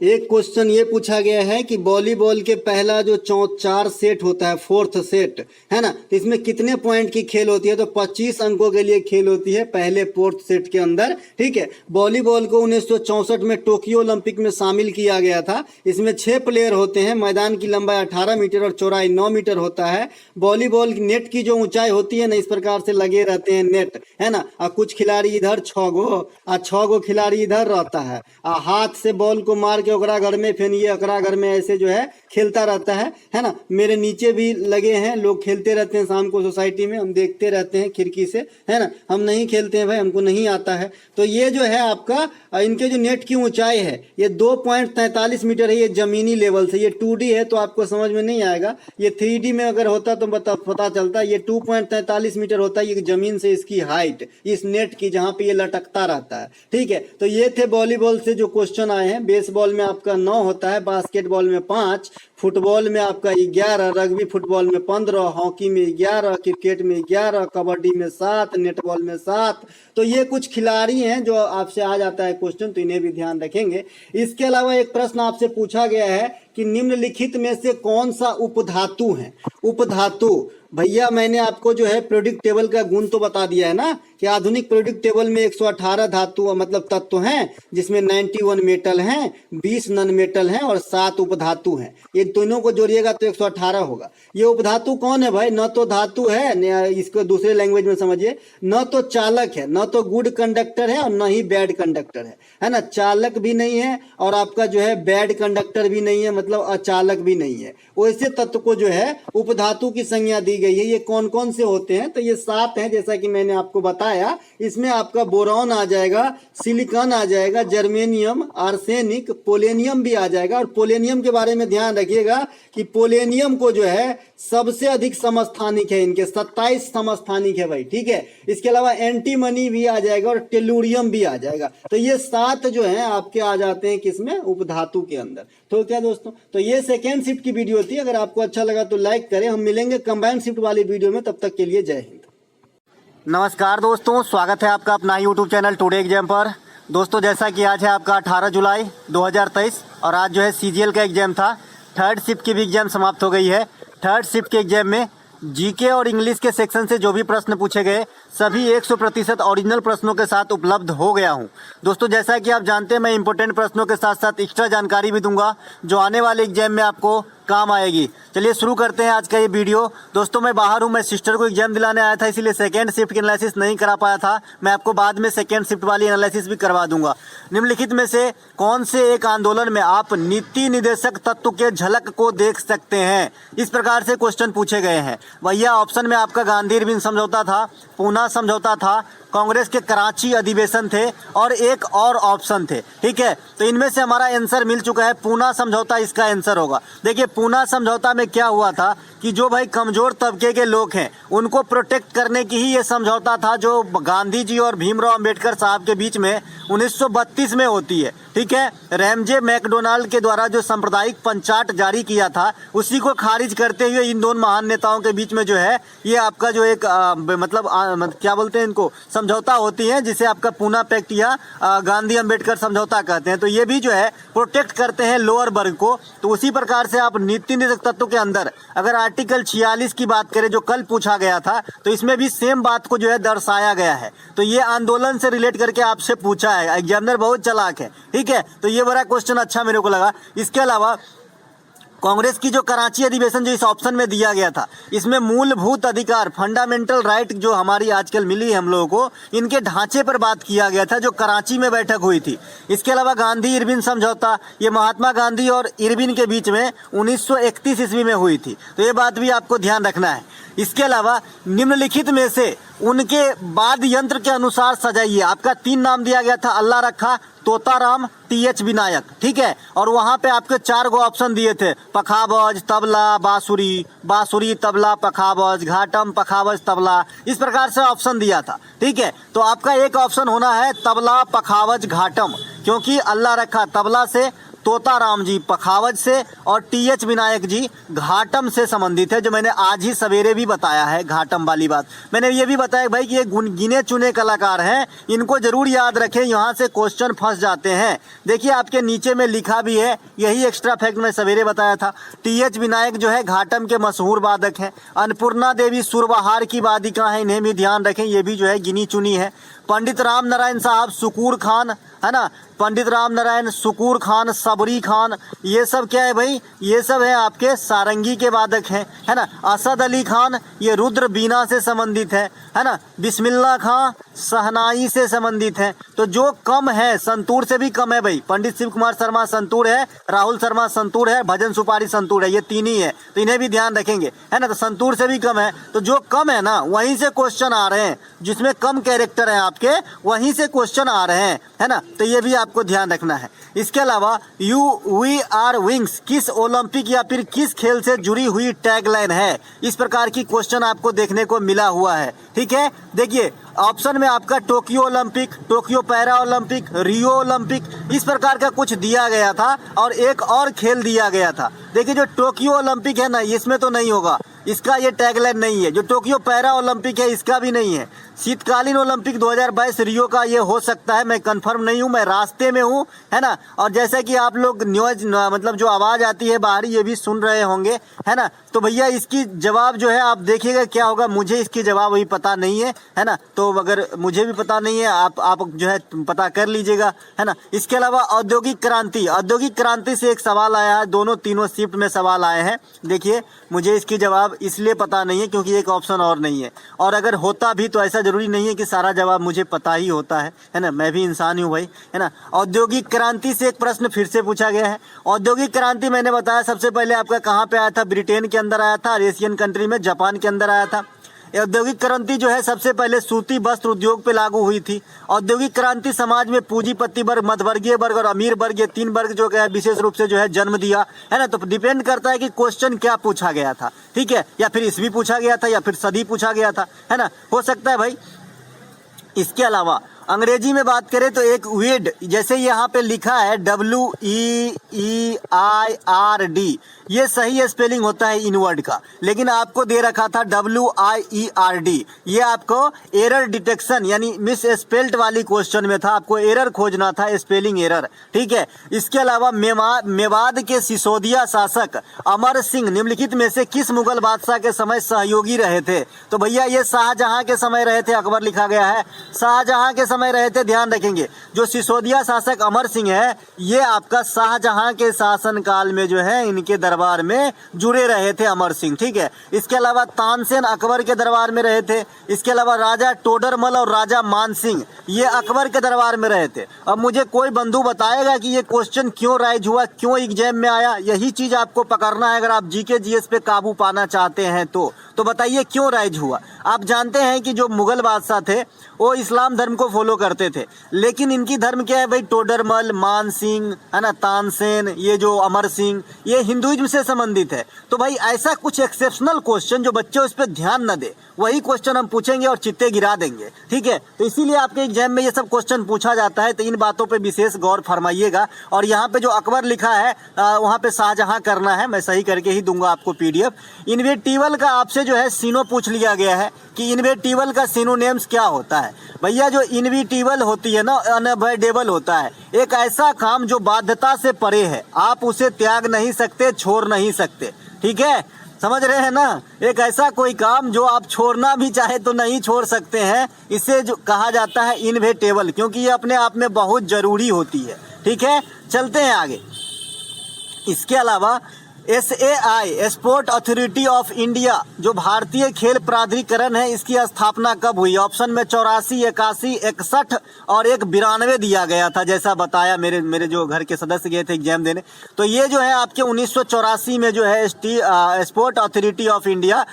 एक क्वेश्चन ये पूछा गया है कि वॉलीबॉल के पहला जो 4 सेट होता है, 4th सेट, है ना, तो इसमें कितने पॉइंट की खेल होती है। तो 25 अंकों के लिए खेल होती है पहले 4th सेट के अंदर। ठीक है, वॉलीबॉल को 1964 में टोक्यो ओलंपिक में शामिल किया गया था। इसमें 6 प्लेयर होते हैं। मैदान की लंबाई 18 मीटर और चौड़ाई 9 मीटर होता है। वॉलीबॉल नेट की जो ऊंचाई होती है ना, इस प्रकार से लगे रहते हैं नेट, है ना। और कुछ खिलाड़ी इधर 6 गो खिलाड़ी इधर रहता है। हाथ से बॉल को मार ओकरा घर में, फिर ये अकरा घर में ऐसे जो है खेलता रहता है ना। मेरे नीचे भी लगे हैं लोग, खेलते रहते हैं शाम को सोसाइटी में, हम देखते रहते हैं खिड़की से, है ना। हम नहीं खेलते हैं भाई, हमको नहीं आता है। तो ये जो है आपका इनके जो नेट की ऊंचाई है ये 2.43 मीटर है, ये जमीनी लेवल से। ये 2D है तो आपको समझ में नहीं आएगा, ये 3D में अगर होता तो पता चलता। ये 2.43 मीटर होता है ये जमीन से इसकी हाइट, इस नेट की जहाँ पे ये लटकता रहता है। ठीक है, तो ये थे वॉलीबॉल से जो क्वेश्चन आए हैं। बेसबॉल में आपका 9 होता है, बास्केटबॉल में 5, फुटबॉल में आपका 11, रग्बी फुटबॉल में 15, हॉकी में 11, क्रिकेट में 11, कबड्डी में 7, नेटबॉल में 7। तो ये कुछ खिलाड़ी हैं जो आपसे आ जाता है क्वेश्चन, तो इन्हें भी ध्यान रखेंगे। इसके अलावा एक प्रश्न आपसे पूछा गया है कि निम्नलिखित में से कौन सा उपधातु है। उपधातु भैया मैंने आपको जो है पीरियोडिक टेबल का गुण तो बता दिया है ना कि आधुनिक पीरियोडिक टेबल में 118 धातु मतलब तत्व हैं, जिसमें 91 मेटल हैं, 20 नॉन मेटल हैं और 7 उपधातु हैं। ये दोनों को जोड़िएगा तो 118 होगा। ये उपधातु कौन है भाई? न तो धातु है, इसको दूसरे लैंग्वेज में समझिए, न तो चालक है, न तो गुड कंडक्टर है और न ही बैड कंडक्टर है ना। चालक भी नहीं है और आपका जो है बैड कंडक्टर भी नहीं है, मतलब अचालक भी नहीं है। वैसे तत्व को जो है उपधातु की संज्ञा दी गई है। ये कौन कौन से होते हैं? तो ये 7 हैं जैसा कि मैंने आपको बताया। इसमें आपका बोरॉन आ जाएगा, सिलिकॉन आ जाएगा, जर्मेनियम, आर्सेनिक, पोलेनियम भी आ जाएगा। और पोलेनियम के बारे में ध्यान रखिएगा कि पोलेनियम को जो है सबसे अधिक समस्थानिक है, इनके 27 समस्थानिक है भाई। ठीक है, इसके अलावा एंटीमनी भी आ जाएगा और टेलुरियम भी आ जाएगा। तो ये 7 जो है आपके आ जाते हैं किसमें? उपधातु के अंदर। तो क्या दोस्तों, तो ये सेकेंड शिफ्ट की वीडियो थी। अगर आपको अच्छा लगा तो लाइक करें। हम मिलेंगे कंबाइंड शिफ्ट वाली वीडियो में, तब तक के लिए जय हिंद। नमस्कार दोस्तों, स्वागत है आपका अपना यूट्यूब चैनल टुडे एग्जाम पर। दोस्तों जैसा कि आज है आपका 18 जुलाई 2023 और आज जो है सीजीएल का एग्जाम था। थर्ड शिफ्ट की भी एग्जाम समाप्त हो गई है। थर्ड शिफ्ट के एग्जाम में जीके और इंग्लिश के सेक्शन से जो भी प्रश्न पूछे गए सभी 100% ओरिजिनल प्रश्नों के साथ उपलब्ध हो गया हूं। दोस्तों जैसा कि आप जानते हैं मैं इंपॉर्टेंट प्रश्नों के साथ साथ एक्स्ट्रा जानकारी भी दूंगा जो आने वाले एग्जाम में आपको काम आएगी। चलिए शुरू करते हैं आज का ये वीडियो। दोस्तों मैं बाहर हूं, मैं सिस्टर को एग्जाम दिलाने आया था, इसीलिए सेकेंड शिफ्ट की एनालिसिस नहीं करा पाया था। मैं आपको बाद में सेकेंड शिफ्ट वाली एनालिसिस भी करवा दूंगा। निम्नलिखित में से कौन से एक आंदोलन में आप नीति निर्देशक तत्व के झलक को देख सकते हैं? इस प्रकार से क्वेश्चन पूछे गए हैं भैया। ऑप्शन में आपका गांधी इरविन समझौता था, पूना समझौता था, कांग्रेस के कराची अधिवेशन थे और एक और ऑप्शन थे। ठीक है, तो इनमें से हमारा आंसर मिल चुका है, पूना समझौता इसका आंसर होगा। देखिए पूना समझौता में क्या हुआ था कि जो भाई कमजोर तबके के लोग हैं उनको प्रोटेक्ट करने की ही ये समझौता था जो गांधी जी और भीमराव अंबेडकर साहब के बीच में 1932 में होती है। ठीक है, रैमजे मैकडोनाल्ड के द्वारा जो सांप्रदायिक पंचाट जारी किया था उसी को खारिज करते हुए इन दोनों महान नेताओं के बीच में जो है ये आपका जो एक क्या बोलते हैं इनको समझौता होती है, जिसे आपका पूना पैक्ट या गांधी अंबेडकर समझौता कहते हैं। तो ये भी जो है प्रोटेक्ट करते हैं लोअर वर्ग को। तो उसी प्रकार से आप नीति निर्देशक तत्व के अंदर अगर आर्टिकल 46 की बात करें जो कल पूछा गया था तो इसमें भी सेम बात को जो है दर्शाया गया है। तो ये आंदोलन से रिलेट करके आपसे पूछा है, एग्जामिनर बहुत चालाक है। ठीक है, तो ये बड़ा क्वेश्चन अच्छा मेरे को लगा। इसके अलावा कांग्रेस की जो कराची अधिवेशन जो इस ऑप्शन में दिया गया था इसमें मूलभूत अधिकार फंडामेंटल राइट जो हमारी आजकल मिली है हम लोगों को, इनके ढांचे पर बात किया गया था जो कराची में बैठक हुई थी। इसके अलावा गांधी इरविन समझौता ये महात्मा गांधी और इरविन के बीच में 1931 ईस्वी में हुई थी। तो ये बात भी आपको ध्यान रखना है। इसके अलावा निम्नलिखित में से उनके वाद्य यंत्र के अनुसार सजाइए। आपका 3 नाम दिया गया था, अल्लाह रखा, तोताराम, टीएच विनायक। ठीक है, और वहां पे आपके 4 गो ऑप्शन दिए थे, पखावज, तबला, बांसुरी, बांसुरी तबला पखावज, घाटम पखावज तबला, इस प्रकार से ऑप्शन दिया था। ठीक है, तो आपका एक ऑप्शन होना है तबला पखावज घाटम, क्योंकि अल्लाह रखा तबला से, तोताराम जी पखावज से और टीएच विनायक जी घाटम से संबंधित है, जो मैंने आज ही सवेरे भी बताया है। घाटम वाली बात मैंने ये भी बताया भाई कि ये गिने चुने कलाकार हैं, इनको जरूर याद रखें, यहाँ से क्वेश्चन फंस जाते हैं। देखिए आपके नीचे में लिखा भी है, यही एक्स्ट्रा फैक्ट मैं सवेरे बताया था। टीएच विनायक जो है घाटम के मशहूर वादक हैं। अन्नपूर्णा देवी सुरबहार की वादिका हैं, इन्हें भी ध्यान रखें, ये भी जो है गिनी चुनी है। पंडित राम नारायण साहब सुकूर खान है ना, पंडित राम नारायण, सुकूर खान, सबरी खान, ये सब क्या है भाई, ये सब है आपके सारंगी के वादक हैं, है ना। असद अली खान ये रुद्र बीना से संबंधित है ना। बिस्मिल्लाह खान शहनाई से संबंधित है। तो जो कम है संतूर से भी कम है भाई, पंडित शिव कुमार शर्मा संतूर है, राहुल शर्मा संतूर है, भजन सुपारी संतूर है, ये 3 ही है, तो इन्हें भी ध्यान रखेंगे, है ना। तो संतूर से भी कम है, तो जो कम है ना वहीं से क्वेश्चन आ रहे हैं, जिसमें कम कैरेक्टर है आपके वहीं से क्वेश्चन आ रहे हैं, है ना। तो ये भी आपको ध्यान रखना है। इसके अलावा वी आर विंग्स किस ओलंपिक या फिर किस खेल से जुड़ी हुई टैगलाइन है? इस प्रकार की क्वेश्चन आपको देखने को मिला हुआ है। ठीक है, देखिए ऑप्शन में आपका Tokyo Olympic, Tokyo para Olympic, Rio Olympic, इस प्रकार का कुछ दिया गया था और एक और खेल दिया गया था। देखिए जो टोक्यो ओलंपिक है ना इसमें तो नहीं होगा, इसका ये टैगलाइन नहीं है। जो टोक्यो पैरा ओलंपिक है इसका भी नहीं है। शीतकालीन ओलंपिक 2022 रियो का ये हो सकता है, मैं कंफर्म नहीं हूँ, मैं रास्ते में हूँ, है ना। और जैसा कि आप लोग न्यूज मतलब जो आवाज़ आती है बाहरी ये भी सुन रहे होंगे, है ना। तो भैया इसकी जवाब जो है आप देखिएगा क्या होगा, मुझे इसकी जवाब अभी पता नहीं है ना। तो अगर मुझे भी पता नहीं है आप जो है पता कर लीजिएगा, है ना। इसके अलावा औद्योगिक क्रांति, औद्योगिक क्रांति से एक सवाल आया है, दोनों तीनों शिफ्ट में सवाल आए हैं। देखिए मुझे इसकी जवाब इसलिए पता नहीं है क्योंकि एक ऑप्शन और नहीं है, और अगर होता भी तो ऐसा जरूरी नहीं है कि सारा जवाब मुझे पता ही होता है ना। मैं भी इंसान ही हूँ भाई, है ना। औद्योगिक क्रांति से एक प्रश्न फिर से पूछा गया है। औद्योगिक क्रांति मैंने बताया सबसे पहले आपका कहाँ पे आया था, ब्रिटेन के अंदर आया था, एशियन कंट्री में जापान के अंदर आया था। औद्योगिक क्रांति जो है सबसे पहले सूती वस्त्र उद्योग पे लागू हुई थी। औद्योगिक क्रांति समाज में पूंजीपति वर्ग, मध्यवर्गीय वर्ग और अमीर वर्ग, ये 3 वर्ग जो है विशेष रूप से जो है जन्म दिया, है ना। तो डिपेंड करता है कि क्वेश्चन क्या पूछा गया था, ठीक है, या फिर ईस्वी पूछा गया था या फिर सदी पूछा गया था, है ना, हो सकता है भाई। इसके अलावा अंग्रेजी में बात करें तो एक वीड, जैसे यहाँ पे लिखा है WEEIRD, ये सही स्पेलिंग होता है इन वर्ड का, लेकिन आपको दे रखा था WIERD। ये आपको एरर डिटेक्शन यानी मिस स्पेल्ट वाली क्वेश्चन में था, आपको एरर खोजना था, स्पेलिंग एरर, ठीक है। इसके अलावा मेवाड़ के सिसोदिया शासक अमर सिंह निम्नलिखित में से किस मुगल बादशाह के समय सहयोगी रहे थे? तो भैया ये शाहजहां के समय रहे थे, अकबर लिखा गया है, शाहजहां के समय रहे थे। ध्यान रखेंगे, जो सिसोदिया शासक अमर सिंह है ये आपका शाहजहां के शासन काल में जो है इनके दरबार में जुड़े रहे थे अमर सिंह, ठीक है। इसके अलावा तानसेन अकबर के दरबार में रहे थे। इसके अलावा राजा टोडरमल और राजा मान सिंह ये अकबर के दरबार में रहे थे। अब मुझे कोई बंधु बताएगा कि ये क्वेश्चन क्यों राइज हुआ, क्यों एग्जाम में आया? यही चीज आपको पकड़ना है अगर आप जीके जीएस पे काबू पाना चाहते हैं तो बताइए क्यों राइज हुआ। आप जानते हैं कि जो मुगल बादशाह थे वो इस्लाम धर्म को फॉलो करते थे, लेकिन इनकी धर्म क्या है भाई? टोडरमल, मान सिंह, है ना, तानसेन, ये जो अमर सिंह, ये हिंदुइज्म से संबंधित है। तो भाई ऐसा कुछ एक्सेप्शनल क्वेश्चन जो बच्चे उस पर ध्यान न दे, वही क्वेश्चन हम पूछेंगे और चित्ते गिरा देंगे, ठीक है। तो इसीलिए आपके एग्जाम में ये सब क्वेश्चन पूछा जाता है, तो इन बातों पे विशेष गौर फरमाइएगा। और यहाँ पे जो अकबर लिखा है वहाँ पे शाहजहां करना है, मैं सही करके ही दूंगा आपको PDF। इन्वेटिबल का आपसे जो है सीनो पूछ लिया गया है कि इन्वेटिबल का सिनोनिम्स क्या होता है। भैया जो इनविटेबल होती है ना, अनअवॉइडेबल होता है, एक ऐसा काम जो बाध्यता से परे है, आप उसे त्याग नहीं सकते, छोड़ नहीं सकते, ठीक है, समझ रहे हैं ना। एक ऐसा कोई काम जो आप छोड़ना भी चाहे तो नहीं छोड़ सकते हैं, इसे जो कहा जाता है इनविटेबल, क्योंकि ये अपने आप में बहुत जरूरी होती है, ठीक है। चलते हैं आगे। इसके अलावा SAI sport authority of India जो भारतीय खेल प्राधिकरण है, इसकी स्थापना कब हुई? ऑप्शन में 84, 81, 61 और 92 दिया गया था, जैसा बताया मेरे जो घर के सदस्य गए थे एग्जाम देने। तो ये जो है आपके 1984 में जो है स्पोर्ट अथॉरिटी ऑफ इंडिया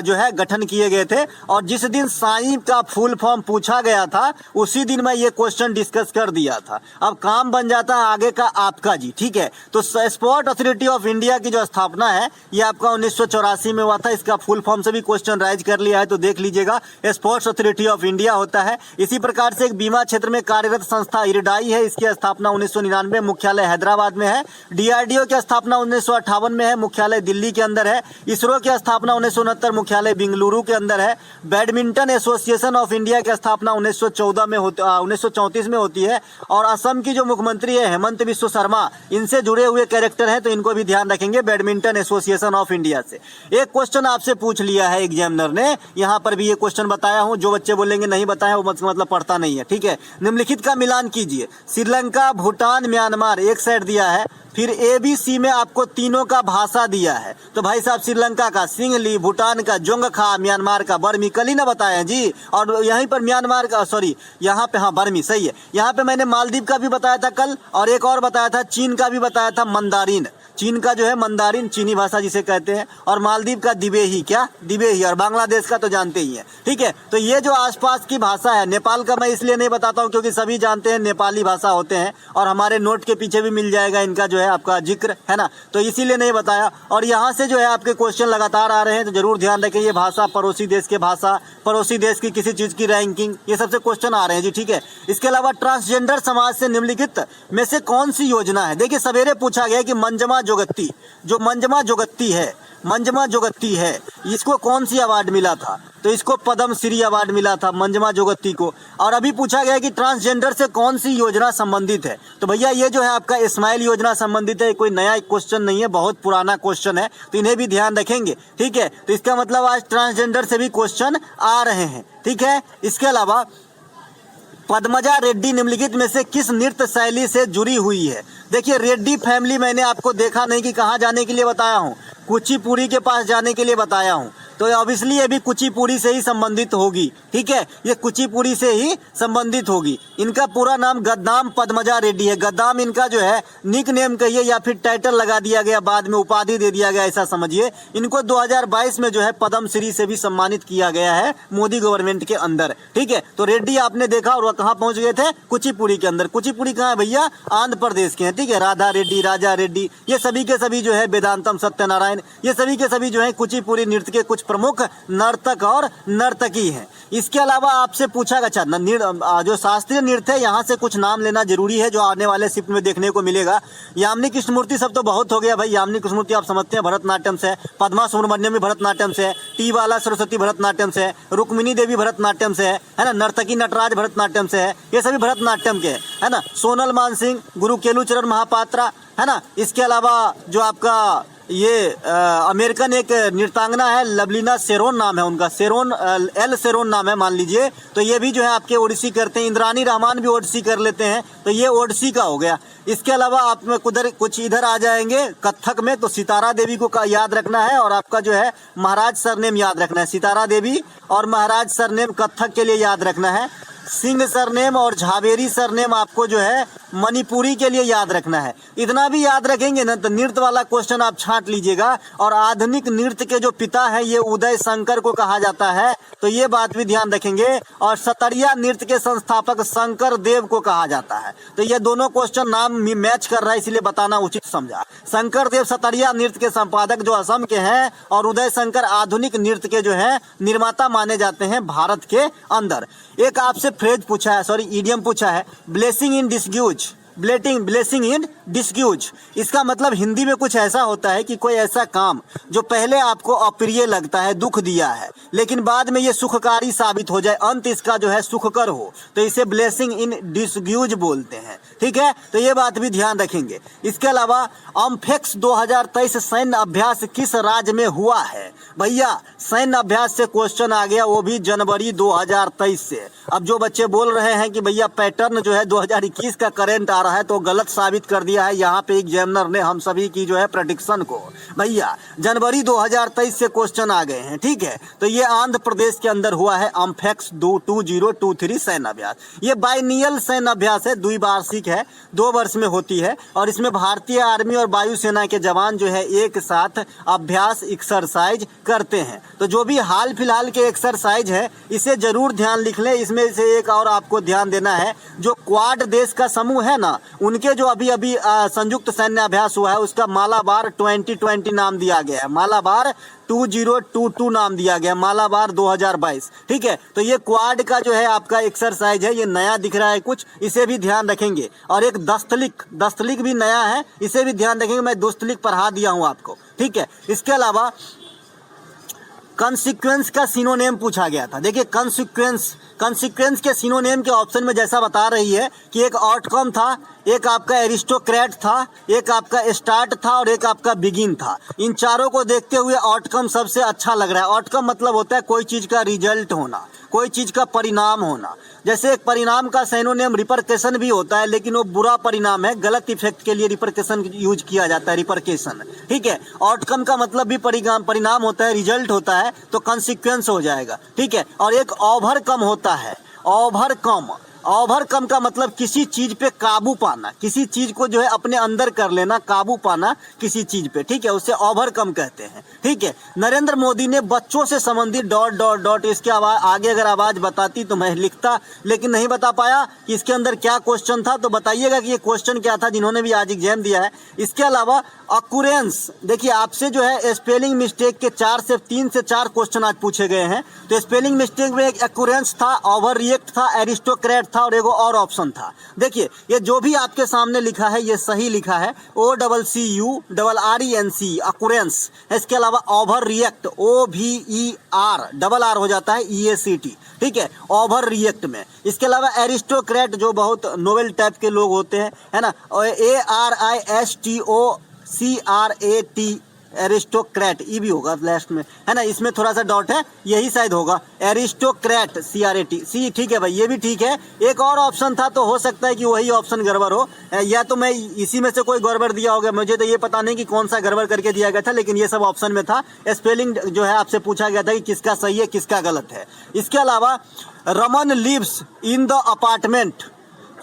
जो है गठन किए गए थे। और जिस दिन साई का फुल फॉर्म पूछा गया था उसी दिन मैं ये क्वेश्चन डिस्कस कर दिया था। अब काम बन जाता है आगे का आपका जी, ठीक है। तो स्पोर्ट अथॉरिटी ऑफ इंडिया की जो स्थापना है ये आपका 1984 में हुआ था। इसका फुल फॉर्म से भी क्वेश्चन राइज कर लिया है तो देख लीजिएगा, स्पोर्ट्स अथॉरिटी ऑफ इंडिया होता है। इसी प्रकार से एक बीमा क्षेत्र में कार्यरत संस्था इरडाई है, इसकी स्थापना 1999, मुख्यालय हैदराबाद में है। DRDO की स्थापना 1958 में है, मुख्यालय दिल्ली के अंदर है। इसरो की स्थापना 1969, मुख्यालय बेंगलुरु के अंदर है। बैडमिंटन एसोसिएशन ऑफ इंडिया की स्थापना 1934 में होती है। और असम की जो मुख्यमंत्री है हेमंत बिस्व शर्मा, इनसे जुड़े हुए कैरेक्टर हैं तो इनको भी ध्यान रखेंगे बैडमिंटन एसोसिएशन ऑफ इंडिया से। एक क्वेश्चन आपसे पूछ लिया है एग्जामिनर ने, यहां पर भी ये क्वेश्चन बताया हूं, जो बच्चे बोलेंगे नहीं बताया वो मतलब पढ़ता नहीं है, ठीक है। निम्नलिखित का मिलान कीजिए। श्रीलंका, भूटान, म्यांमार एक साइड दिया है, फिर ABC में आपको तीनों का भाषा दिया है। तो भाई साहब श्रीलंका का सिंगली, भूटान का जोंगखा, म्यांमार का बर्मी, कल ही ना बताया जी। और यहीं पर म्यांमार का यहाँ पे, हाँ बर्मी सही है। यहाँ पे मैंने मालदीव का भी बताया था कल, और एक और बताया था चीन का भी बताया था, मंदारिन। चीन का जो है मंदारिन, चीनी भाषा जिसे कहते हैं, और मालदीव का दिवेही, क्या दिवेही, और बांग्लादेश का तो जानते ही हैं, ठीक है। तो ये जो आसपास की भाषा है, नेपाल का मैं इसलिए नहीं बताता हूँ क्योंकि सभी जानते हैं नेपाली भाषा होते हैं, और हमारे नोट के पीछे भी मिल जाएगा इनका जो है आपका जिक्र, है ना, तो इसीलिए नहीं बताया। और यहाँ से जो है आपके क्वेश्चन लगातार आ रहे हैं तो जरूर ध्यान रखें, ये भाषा, पड़ोसी देश के भाषा, पड़ोसी देश की किसी चीज की रैंकिंग, ये सबसे क्वेश्चन आ रहे हैं जी, ठीक है। इसके अलावा ट्रांसजेंडर समाज से निम्नलिखित में से कौन सी योजना है? देखिए सवेरे पूछा गया कि मंजमा जोगत्ती, जो मंजमा जोगत्ती है, इसको कौन सी अवार्ड मिला था? तो इसको पद्म श्री अवार्ड मिला था मंजमा जोगत्ती को। और अभी पूछा गया कि ट्रांसजेंडर से कौन सी योजना संबंधित है? तो भैया ये जो है आपका स्माइल योजना संबंधित है, कोई नया क्वेश्चन नहीं है, बहुत पुराना क्वेश्चन है, तो इन्हें भी ध्यान रखेंगे, ठीक है। तो इसका मतलब आज ट्रांसजेंडर से भी क्वेश्चन आ रहे हैं, ठीक है। इसके अलावा पद्मजा रेड्डी निम्नलिखित में से किस नृत्य शैली से जुड़ी हुई है? देखिए रेड्डी फैमिली मैंने आपको देखा नहीं कि कहाँ जाने के लिए बताया हूँ, कुचिपुड़ी के पास जाने के लिए बताया हूँ, तो ऑब्वियसली ये भी कुचिपुड़ी से ही संबंधित होगी, ठीक है, ये कुचिपुड़ी से ही संबंधित होगी। इनका पूरा नाम गद्दाम पद्मजा रेड्डी है। गद्दाम इनका जो है निक नेम कहिए या फिर टाइटल लगा दिया गया, बाद में उपाधि दे दिया गया, ऐसा समझिए। इनको 2022 में जो है पद्म श्री से भी सम्मानित किया गया है मोदी गवर्नमेंट के अंदर, ठीक है। तो रेड्डी आपने देखा, और वह कहाँ पहुंच गए थे? कुचिपुड़ी के अंदर। कुचिपुड़ी कहाँ है भैया? आंध्र प्रदेश के हैं, ठीक है। राधा रेड्डी, राजा रेड्डी, ये सभी के सभी जो है, वेदांतम सत्यनारायण, ये सभी के सभी जो है कुचिपुड़ी नृत्य के कुछ प्रमुख नर्तक और नर्तकी हैं। इसके अलावा आपसे पूछा गया, अच्छा जो शास्त्रीय नृत्य है यहाँ से कुछ नाम लेना जरूरी है जो आने वाले शिफ्ट में देखने को मिलेगा। यामिनी कृष्णमूर्ति सब तो बहुत हो गया भाई, यामिनी कृष्णमूर्ति आप समझते हैं भरतनाट्यम से है, पद्मा सुब्रमण्यम भी भरतनाट्यम से है, टी बाला सरस्वती भरतनाट्यम से है, रुक्मिणी देवी भरतनाट्यम से है ना, नर्तकी नटराज भरतनाट्यम से है, ये सभी भरतनाट्यम के है ना, सोनल मानसिंह, गुरु केलुचरण महापात्रा है ना। इसके अलावा जो आपका ये अमेरिकन एक नृत्यांगना है, लवलीना शेरोन नाम है उनका, एल शेरोन नाम है मान लीजिए, तो ये भी जो है आपके ओडिसी करते हैं। इंद्रानी रहमान भी ओडिसी कर लेते हैं, तो ये ओडिसी का हो गया। इसके अलावा आप कुछ इधर आ जाएंगे कथक में, तो सितारा देवी को याद रखना है, और आपका जो है महाराज सरनेम याद रखना है। सितारा देवी और महाराज सरनेम कथक के लिए याद रखना है। सिंह सरनेम और झावेरी सरनेम आपको जो है मणिपुरी के लिए याद रखना है। इतना भी याद रखेंगे ना तो नृत्य वाला क्वेश्चन आप छांट लीजिएगा। और आधुनिक नृत्य के जो पिता है ये उदय शंकर को कहा जाता है, तो ये बात भी ध्यान रखेंगे। और सतरिया नृत्य के संस्थापक शंकर देव को कहा जाता है। तो ये दोनों क्वेश्चन नाम मैच कर रहा है, इसलिए बताना उचित समझा। शंकर देव सतरिया नृत्य के संपादक जो असम के हैं, और उदय शंकर आधुनिक नृत्य के जो है निर्माता माने जाते हैं भारत के अंदर। एक आपसे फ्रेज पूछा है, सॉरी इडियम पूछा है, ब्लेसिंग इन डिस्ग्यूज, ब्लेसिंग इन डिस्ग्यूज। इसका मतलब हिंदी में कुछ ऐसा होता है कि कोई ऐसा काम जो पहले आपको अप्रिय लगता है, दुख दिया है, लेकिन बाद में ये सुखकारी साबित हो जाए, अंत इसका जो है सुखकर हो, तो इसे ब्लेसिंग इन डिस्ग्यूज बोलते हैं। ठीक है, तो ये बात भी ध्यान रखेंगे। इसके अलावा अम्फेक्स 2023 सैन्य अभ्यास किस राज्य में हुआ है? भैया सैन्य अभ्यास से क्वेश्चन आ गया, वो भी जनवरी 2023 से। अब जो बच्चे बोल रहे हैं कि भैया पैटर्न जो है 2021 का करेंट आ रहा है, तो गलत साबित कर दिया है यहाँ पे एग्जामिनर ने हम सभी की जो है प्रेडिक्शन को। भैया जनवरी 2023 से क्वेश्चन आ गए हैं। ठीक है, तो ये आंध्र प्रदेश के अंदर हुआ है अम्फेक्स 2023 सैन्य अभ्यास। ये बाइनियल सैन्य अभ्यास है, द्विवार्षिक है, 2 वर्ष में होती है, और इसमें भारतीय आर्मी और वायुसेना के जवान जो है एक साथ अभ्यास एक्सरसाइज करते हैं। तो जो भी हाल फिलहाल के एक्सरसाइज है इसे जरूर ध्यान लिख लें। इसमें से एक और आपको ध्यान देना है, जो क्वाड देश का समूह है ना, उनके जो अभी संयुक्त सैन्य अभ्यास हुआ है उसका मालाबार 2020 नाम दिया गया है, मालाबार 2022 नाम दिया गया, मालाबार 2022। ठीक है, तो ये क्वाड का जो है आपका एक्सरसाइज है, ये नया दिख रहा है कुछ, इसे भी ध्यान रखेंगे। और एक दस्तलिक भी नया है, इसे भी ध्यान रखेंगे, मैं दस्तलिक पढ़ा दिया हूं आपको। ठीक है, इसके अलावा कंसिक्वेंस का सिनोनेम पूछा गया था। देखिए कंसिक्वेंस के सिनोनेम के ऑप्शन में जैसा बता रही है कि एक आउटकम था, एक आपका एरिस्टोक्रेट था, एक आपका स्टार्ट था, और एक आपका बिगिन था। इन चारों को देखते हुए आउटकम सबसे अच्छा लग रहा है। आउटकम मतलब होता है कोई चीज का रिजल्ट होना, कोई चीज का परिणाम होना। जैसे एक परिणाम का सिनोनिम रिपरकेशन भी होता है, लेकिन वो बुरा परिणाम है, गलत इफेक्ट के लिए रिपरकेशन यूज किया जाता है, रिपरकेशन। ठीक है, आउटकम का मतलब भी परिणाम होता है, रिजल्ट होता है, तो कंसिक्वेंस हो जाएगा। ठीक है, और एक ओवरकम होता है, ओवरकम का मतलब किसी चीज पे काबू पाना, किसी चीज को जो है अपने अंदर कर लेना, काबू पाना किसी चीज पे। ठीक है, उसे ओवरकम कहते हैं। ठीक है, नरेंद्र मोदी ने बच्चों से संबंधित ... इसके आगे अगर आवाज बताती तो मैं लिखता, लेकिन नहीं बता पाया कि इसके अंदर क्या क्वेश्चन था। तो बताइएगा कि ये क्वेश्चन क्या था जिन्होंने भी आज एग्जाम दिया है। इसके अलावा अकुरेंस, देखिए आपसे जो है स्पेलिंग मिस्टेक के 3 से 4 क्वेश्चन आज पूछे गए हैं। तो स्पेलिंग मिस्टेक में एक अकुरेंस था, ओवर रिएक्ट था, एरिस्टोक्रेट था, और एक और ऑप्शन था। देखिए ये जो भी आपके सामने लिखा है ये सही लिखा है, OCCURRENC अकुरेंस। इसके अलावा ओवर रिएक्ट OVER हो जाता है EACT। ठीक है, ओवर रिएक्ट में। इसके अलावा एरिस्टोक्रेट जो बहुत नोवेल टाइप के लोग होते हैं, है ना, ARISTOCRAT एरिस्टोक्रेट, ई भी होगा लास्ट में, है ना, इसमें थोड़ा सा डॉट है, यही शायद होगा एरिस्टोक्रेट CRAT सी। ठीक है भाई, ये भी ठीक है। एक और ऑप्शन था, तो हो सकता है कि वही ऑप्शन गड़बड़ हो, या तो मैं इसी में से कोई गड़बड़ दिया होगा, मुझे तो ये पता नहीं कि कौन सा गड़बड़ करके दिया गया था, लेकिन ये सब ऑप्शन में था। स्पेलिंग जो है आपसे पूछा गया था कि किसका सही है किसका गलत है। इसके अलावा Raman lives in the apartment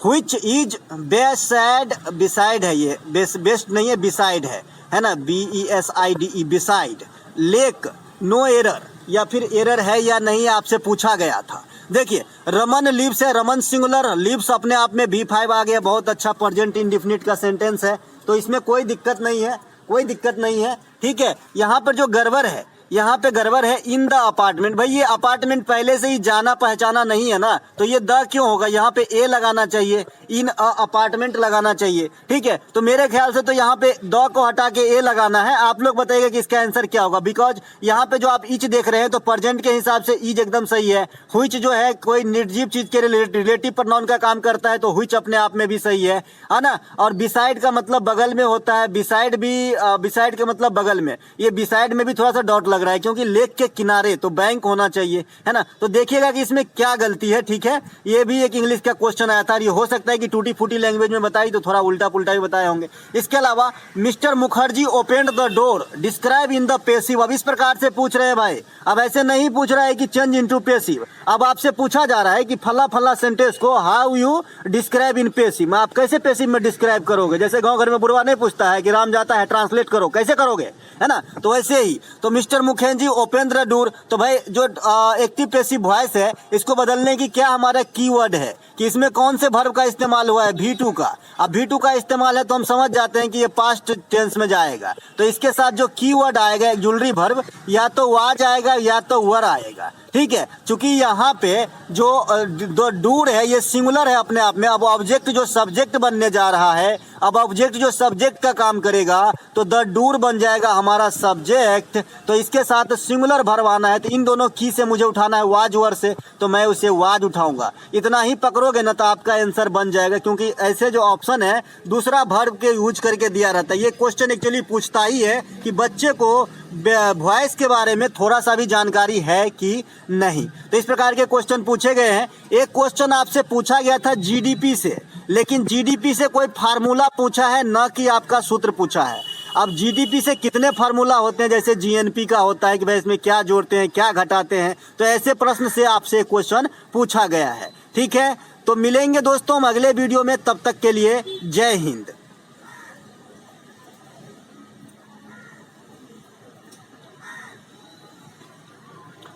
which is beside है, ये बेस्ट नहीं है, बिसाइड है ना, BESIDE beside lake, no error, या फिर एरर है या नहीं आपसे पूछा गया था। देखिए रमन लिव्स है, रमन सिंगुलर, लिव्स अपने आप में V5 आ गया, बहुत अच्छा प्रेजेंट इंडेफिनिट का सेंटेंस है, तो इसमें कोई दिक्कत नहीं है, कोई दिक्कत नहीं है। ठीक है, यहाँ पर जो गड़बड़ है यहाँ पे गड़बड़ है इन द अपार्टमेंट। भाई ये अपार्टमेंट पहले से ही जाना पहचाना नहीं है ना, तो ये द क्यों होगा, यहाँ पे ए लगाना चाहिए, इन अ अपार्टमेंट लगाना चाहिए। ठीक है, तो मेरे ख्याल से तो यहाँ पे द को हटा के ए लगाना है। आप लोग बताइएगा कि इसका आंसर क्या होगा, बिकॉज यहाँ पे जो आप इच देख रहे हैं तो प्रेजेंट के हिसाब से इज एकदम सही है। व्हिच जो है कोई निर्जीव चीज के रिलेटिव प्रोनाउन का काम करता है, तो व्हिच अपने आप में भी सही है ना। और बिसाइड का मतलब बगल में होता है, बिसाइड भी बिसाइड का मतलब बगल में, ये बिसाइड में भी थोड़ा सा डॉट लग रहा है क्योंकि लेक के किनारे, तो बैंक होना चाहिए, है ना। तो देखिएगा कि इसमें क्या गलती है। ठीक है, ये भी एक इंग्लिश का क्वेश्चन आया था, ये हो सकता है कि टूटी फूटी लैंग्वेज में बताई तो थोड़ा उल्टा पुल्टा भी बताए होंगे। इसके अलावा mister Mukherjee opened the door, describe in the passive. अब इस प्रकार से पूछ रहे हैं भाई, अब ऐसे नहीं पूछ रहा है कि चेंज इनटू पेसिव। अब आपसे पूछा जा रहा है कि फला फला सेंटेंस को how you describe in passive, में आप कैसे पेसिव में डिस्क्राइब करोगे। जैसे गांव घर में बुढ़वा नहीं पूछता है कि राम जाता है ट्रांसलेट करो, कैसे करोगे, है ना। तो वैसे ही तो mister Mukherjee open the door, तो भाई जो एक्टिव पेसिव वॉइस है इसको बदलने की क्या हमारा कीवर्ड है कि इसमें कौन से वर्ब का इस्तेमाल हुआ है, V2 का। अब V2 का इस्तेमाल है तो हम समझ जाते हैं कि ये पास्ट टेंस में जाएगा। तो इसके साथ जो कीवर्ड आएगा एक्जुलरी वर्ब, या तो वाज आएगा या तो वर आएगा। ठीक है, चूंकि यहाँ पे जो डूर है ये सिंगुलर है अपने आप में। अब ऑब्जेक्ट जो सब्जेक्ट बनने जा रहा है, अब ऑब्जेक्ट जो सब्जेक्ट का काम करेगा तो द डूर बन जाएगा हमारा सब्जेक्ट। तो इसके साथ सिंगुलर वर्ब आना है, तो इन दोनों की से मुझे उठाना है वाज वर से, तो मैं उसे वाज उठाऊंगा। इतना ही पकड़ोगे ना तो आपका आंसर बन जाएगा, क्योंकि ऐसे जो ऑप्शन है दूसरा वर्ब के यूज करके दिया रहता है। ये क्वेश्चन एक्चुअली पूछता ही है कि बच्चे को वॉइस के बारे में थोड़ा सा भी जानकारी है कि नहीं। तो इस प्रकार के क्वेश्चन पूछे गए हैं। एक क्वेश्चन आपसे पूछा गया था जीडीपी से, लेकिन जीडीपी से कोई फार्मूला पूछा है, न कि आपका सूत्र पूछा है। अब जीडीपी से कितने फार्मूला होते हैं, जैसे जीएनपी का होता है कि भाई इसमें क्या जोड़ते हैं क्या घटाते हैं, तो ऐसे प्रश्न से आपसे क्वेश्चन पूछा गया है। ठीक है, तो मिलेंगे दोस्तों हम अगले वीडियो में, तब तक के लिए जय हिंद।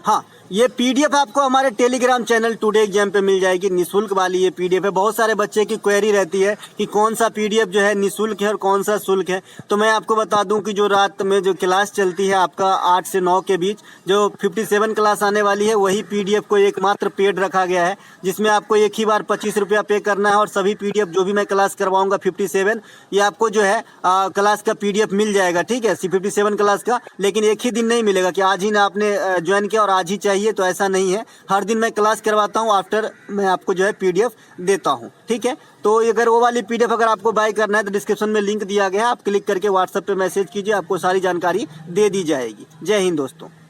हाँ, ये पीडीएफ आपको हमारे टेलीग्राम चैनल टुडे एग्जाम पे मिल जाएगी, निशुल्क वाली ये पीडीएफ है। बहुत सारे बच्चे की क्वेरी रहती है कि कौन सा पीडीएफ जो है निशुल्क है और कौन सा शुल्क है। तो मैं आपको बता दूं कि जो रात में जो क्लास चलती है आपका 8 से 9 के बीच, जो 57 क्लास आने वाली है, वही पीडीएफ को एकमात्र पेड रखा गया है, जिसमें आपको एक ही बार 25 रुपया पे करना है और सभी पीडीएफ जो भी मैं क्लास करवाऊंगा 57, ये आपको जो है क्लास का पीडीएफ मिल जाएगा। ठीक है, 57 क्लास का, लेकिन एक ही दिन नहीं मिलेगा कि आज ही ना आपने ज्वाइन किया और आज ही चाहिए, तो ऐसा नहीं है। हर दिन मैं क्लास करवाता हूँ, आफ्टर मैं आपको जो है पीडीएफ देता हूँ। ठीक है, तो अगर वो वाली पीडीएफ अगर आपको बाय करना है तो डिस्क्रिप्शन में लिंक दिया गया है, आप क्लिक करके व्हाट्सएप पे मैसेज कीजिए, आपको सारी जानकारी दे दी जाएगी। जय हिंद दोस्तों।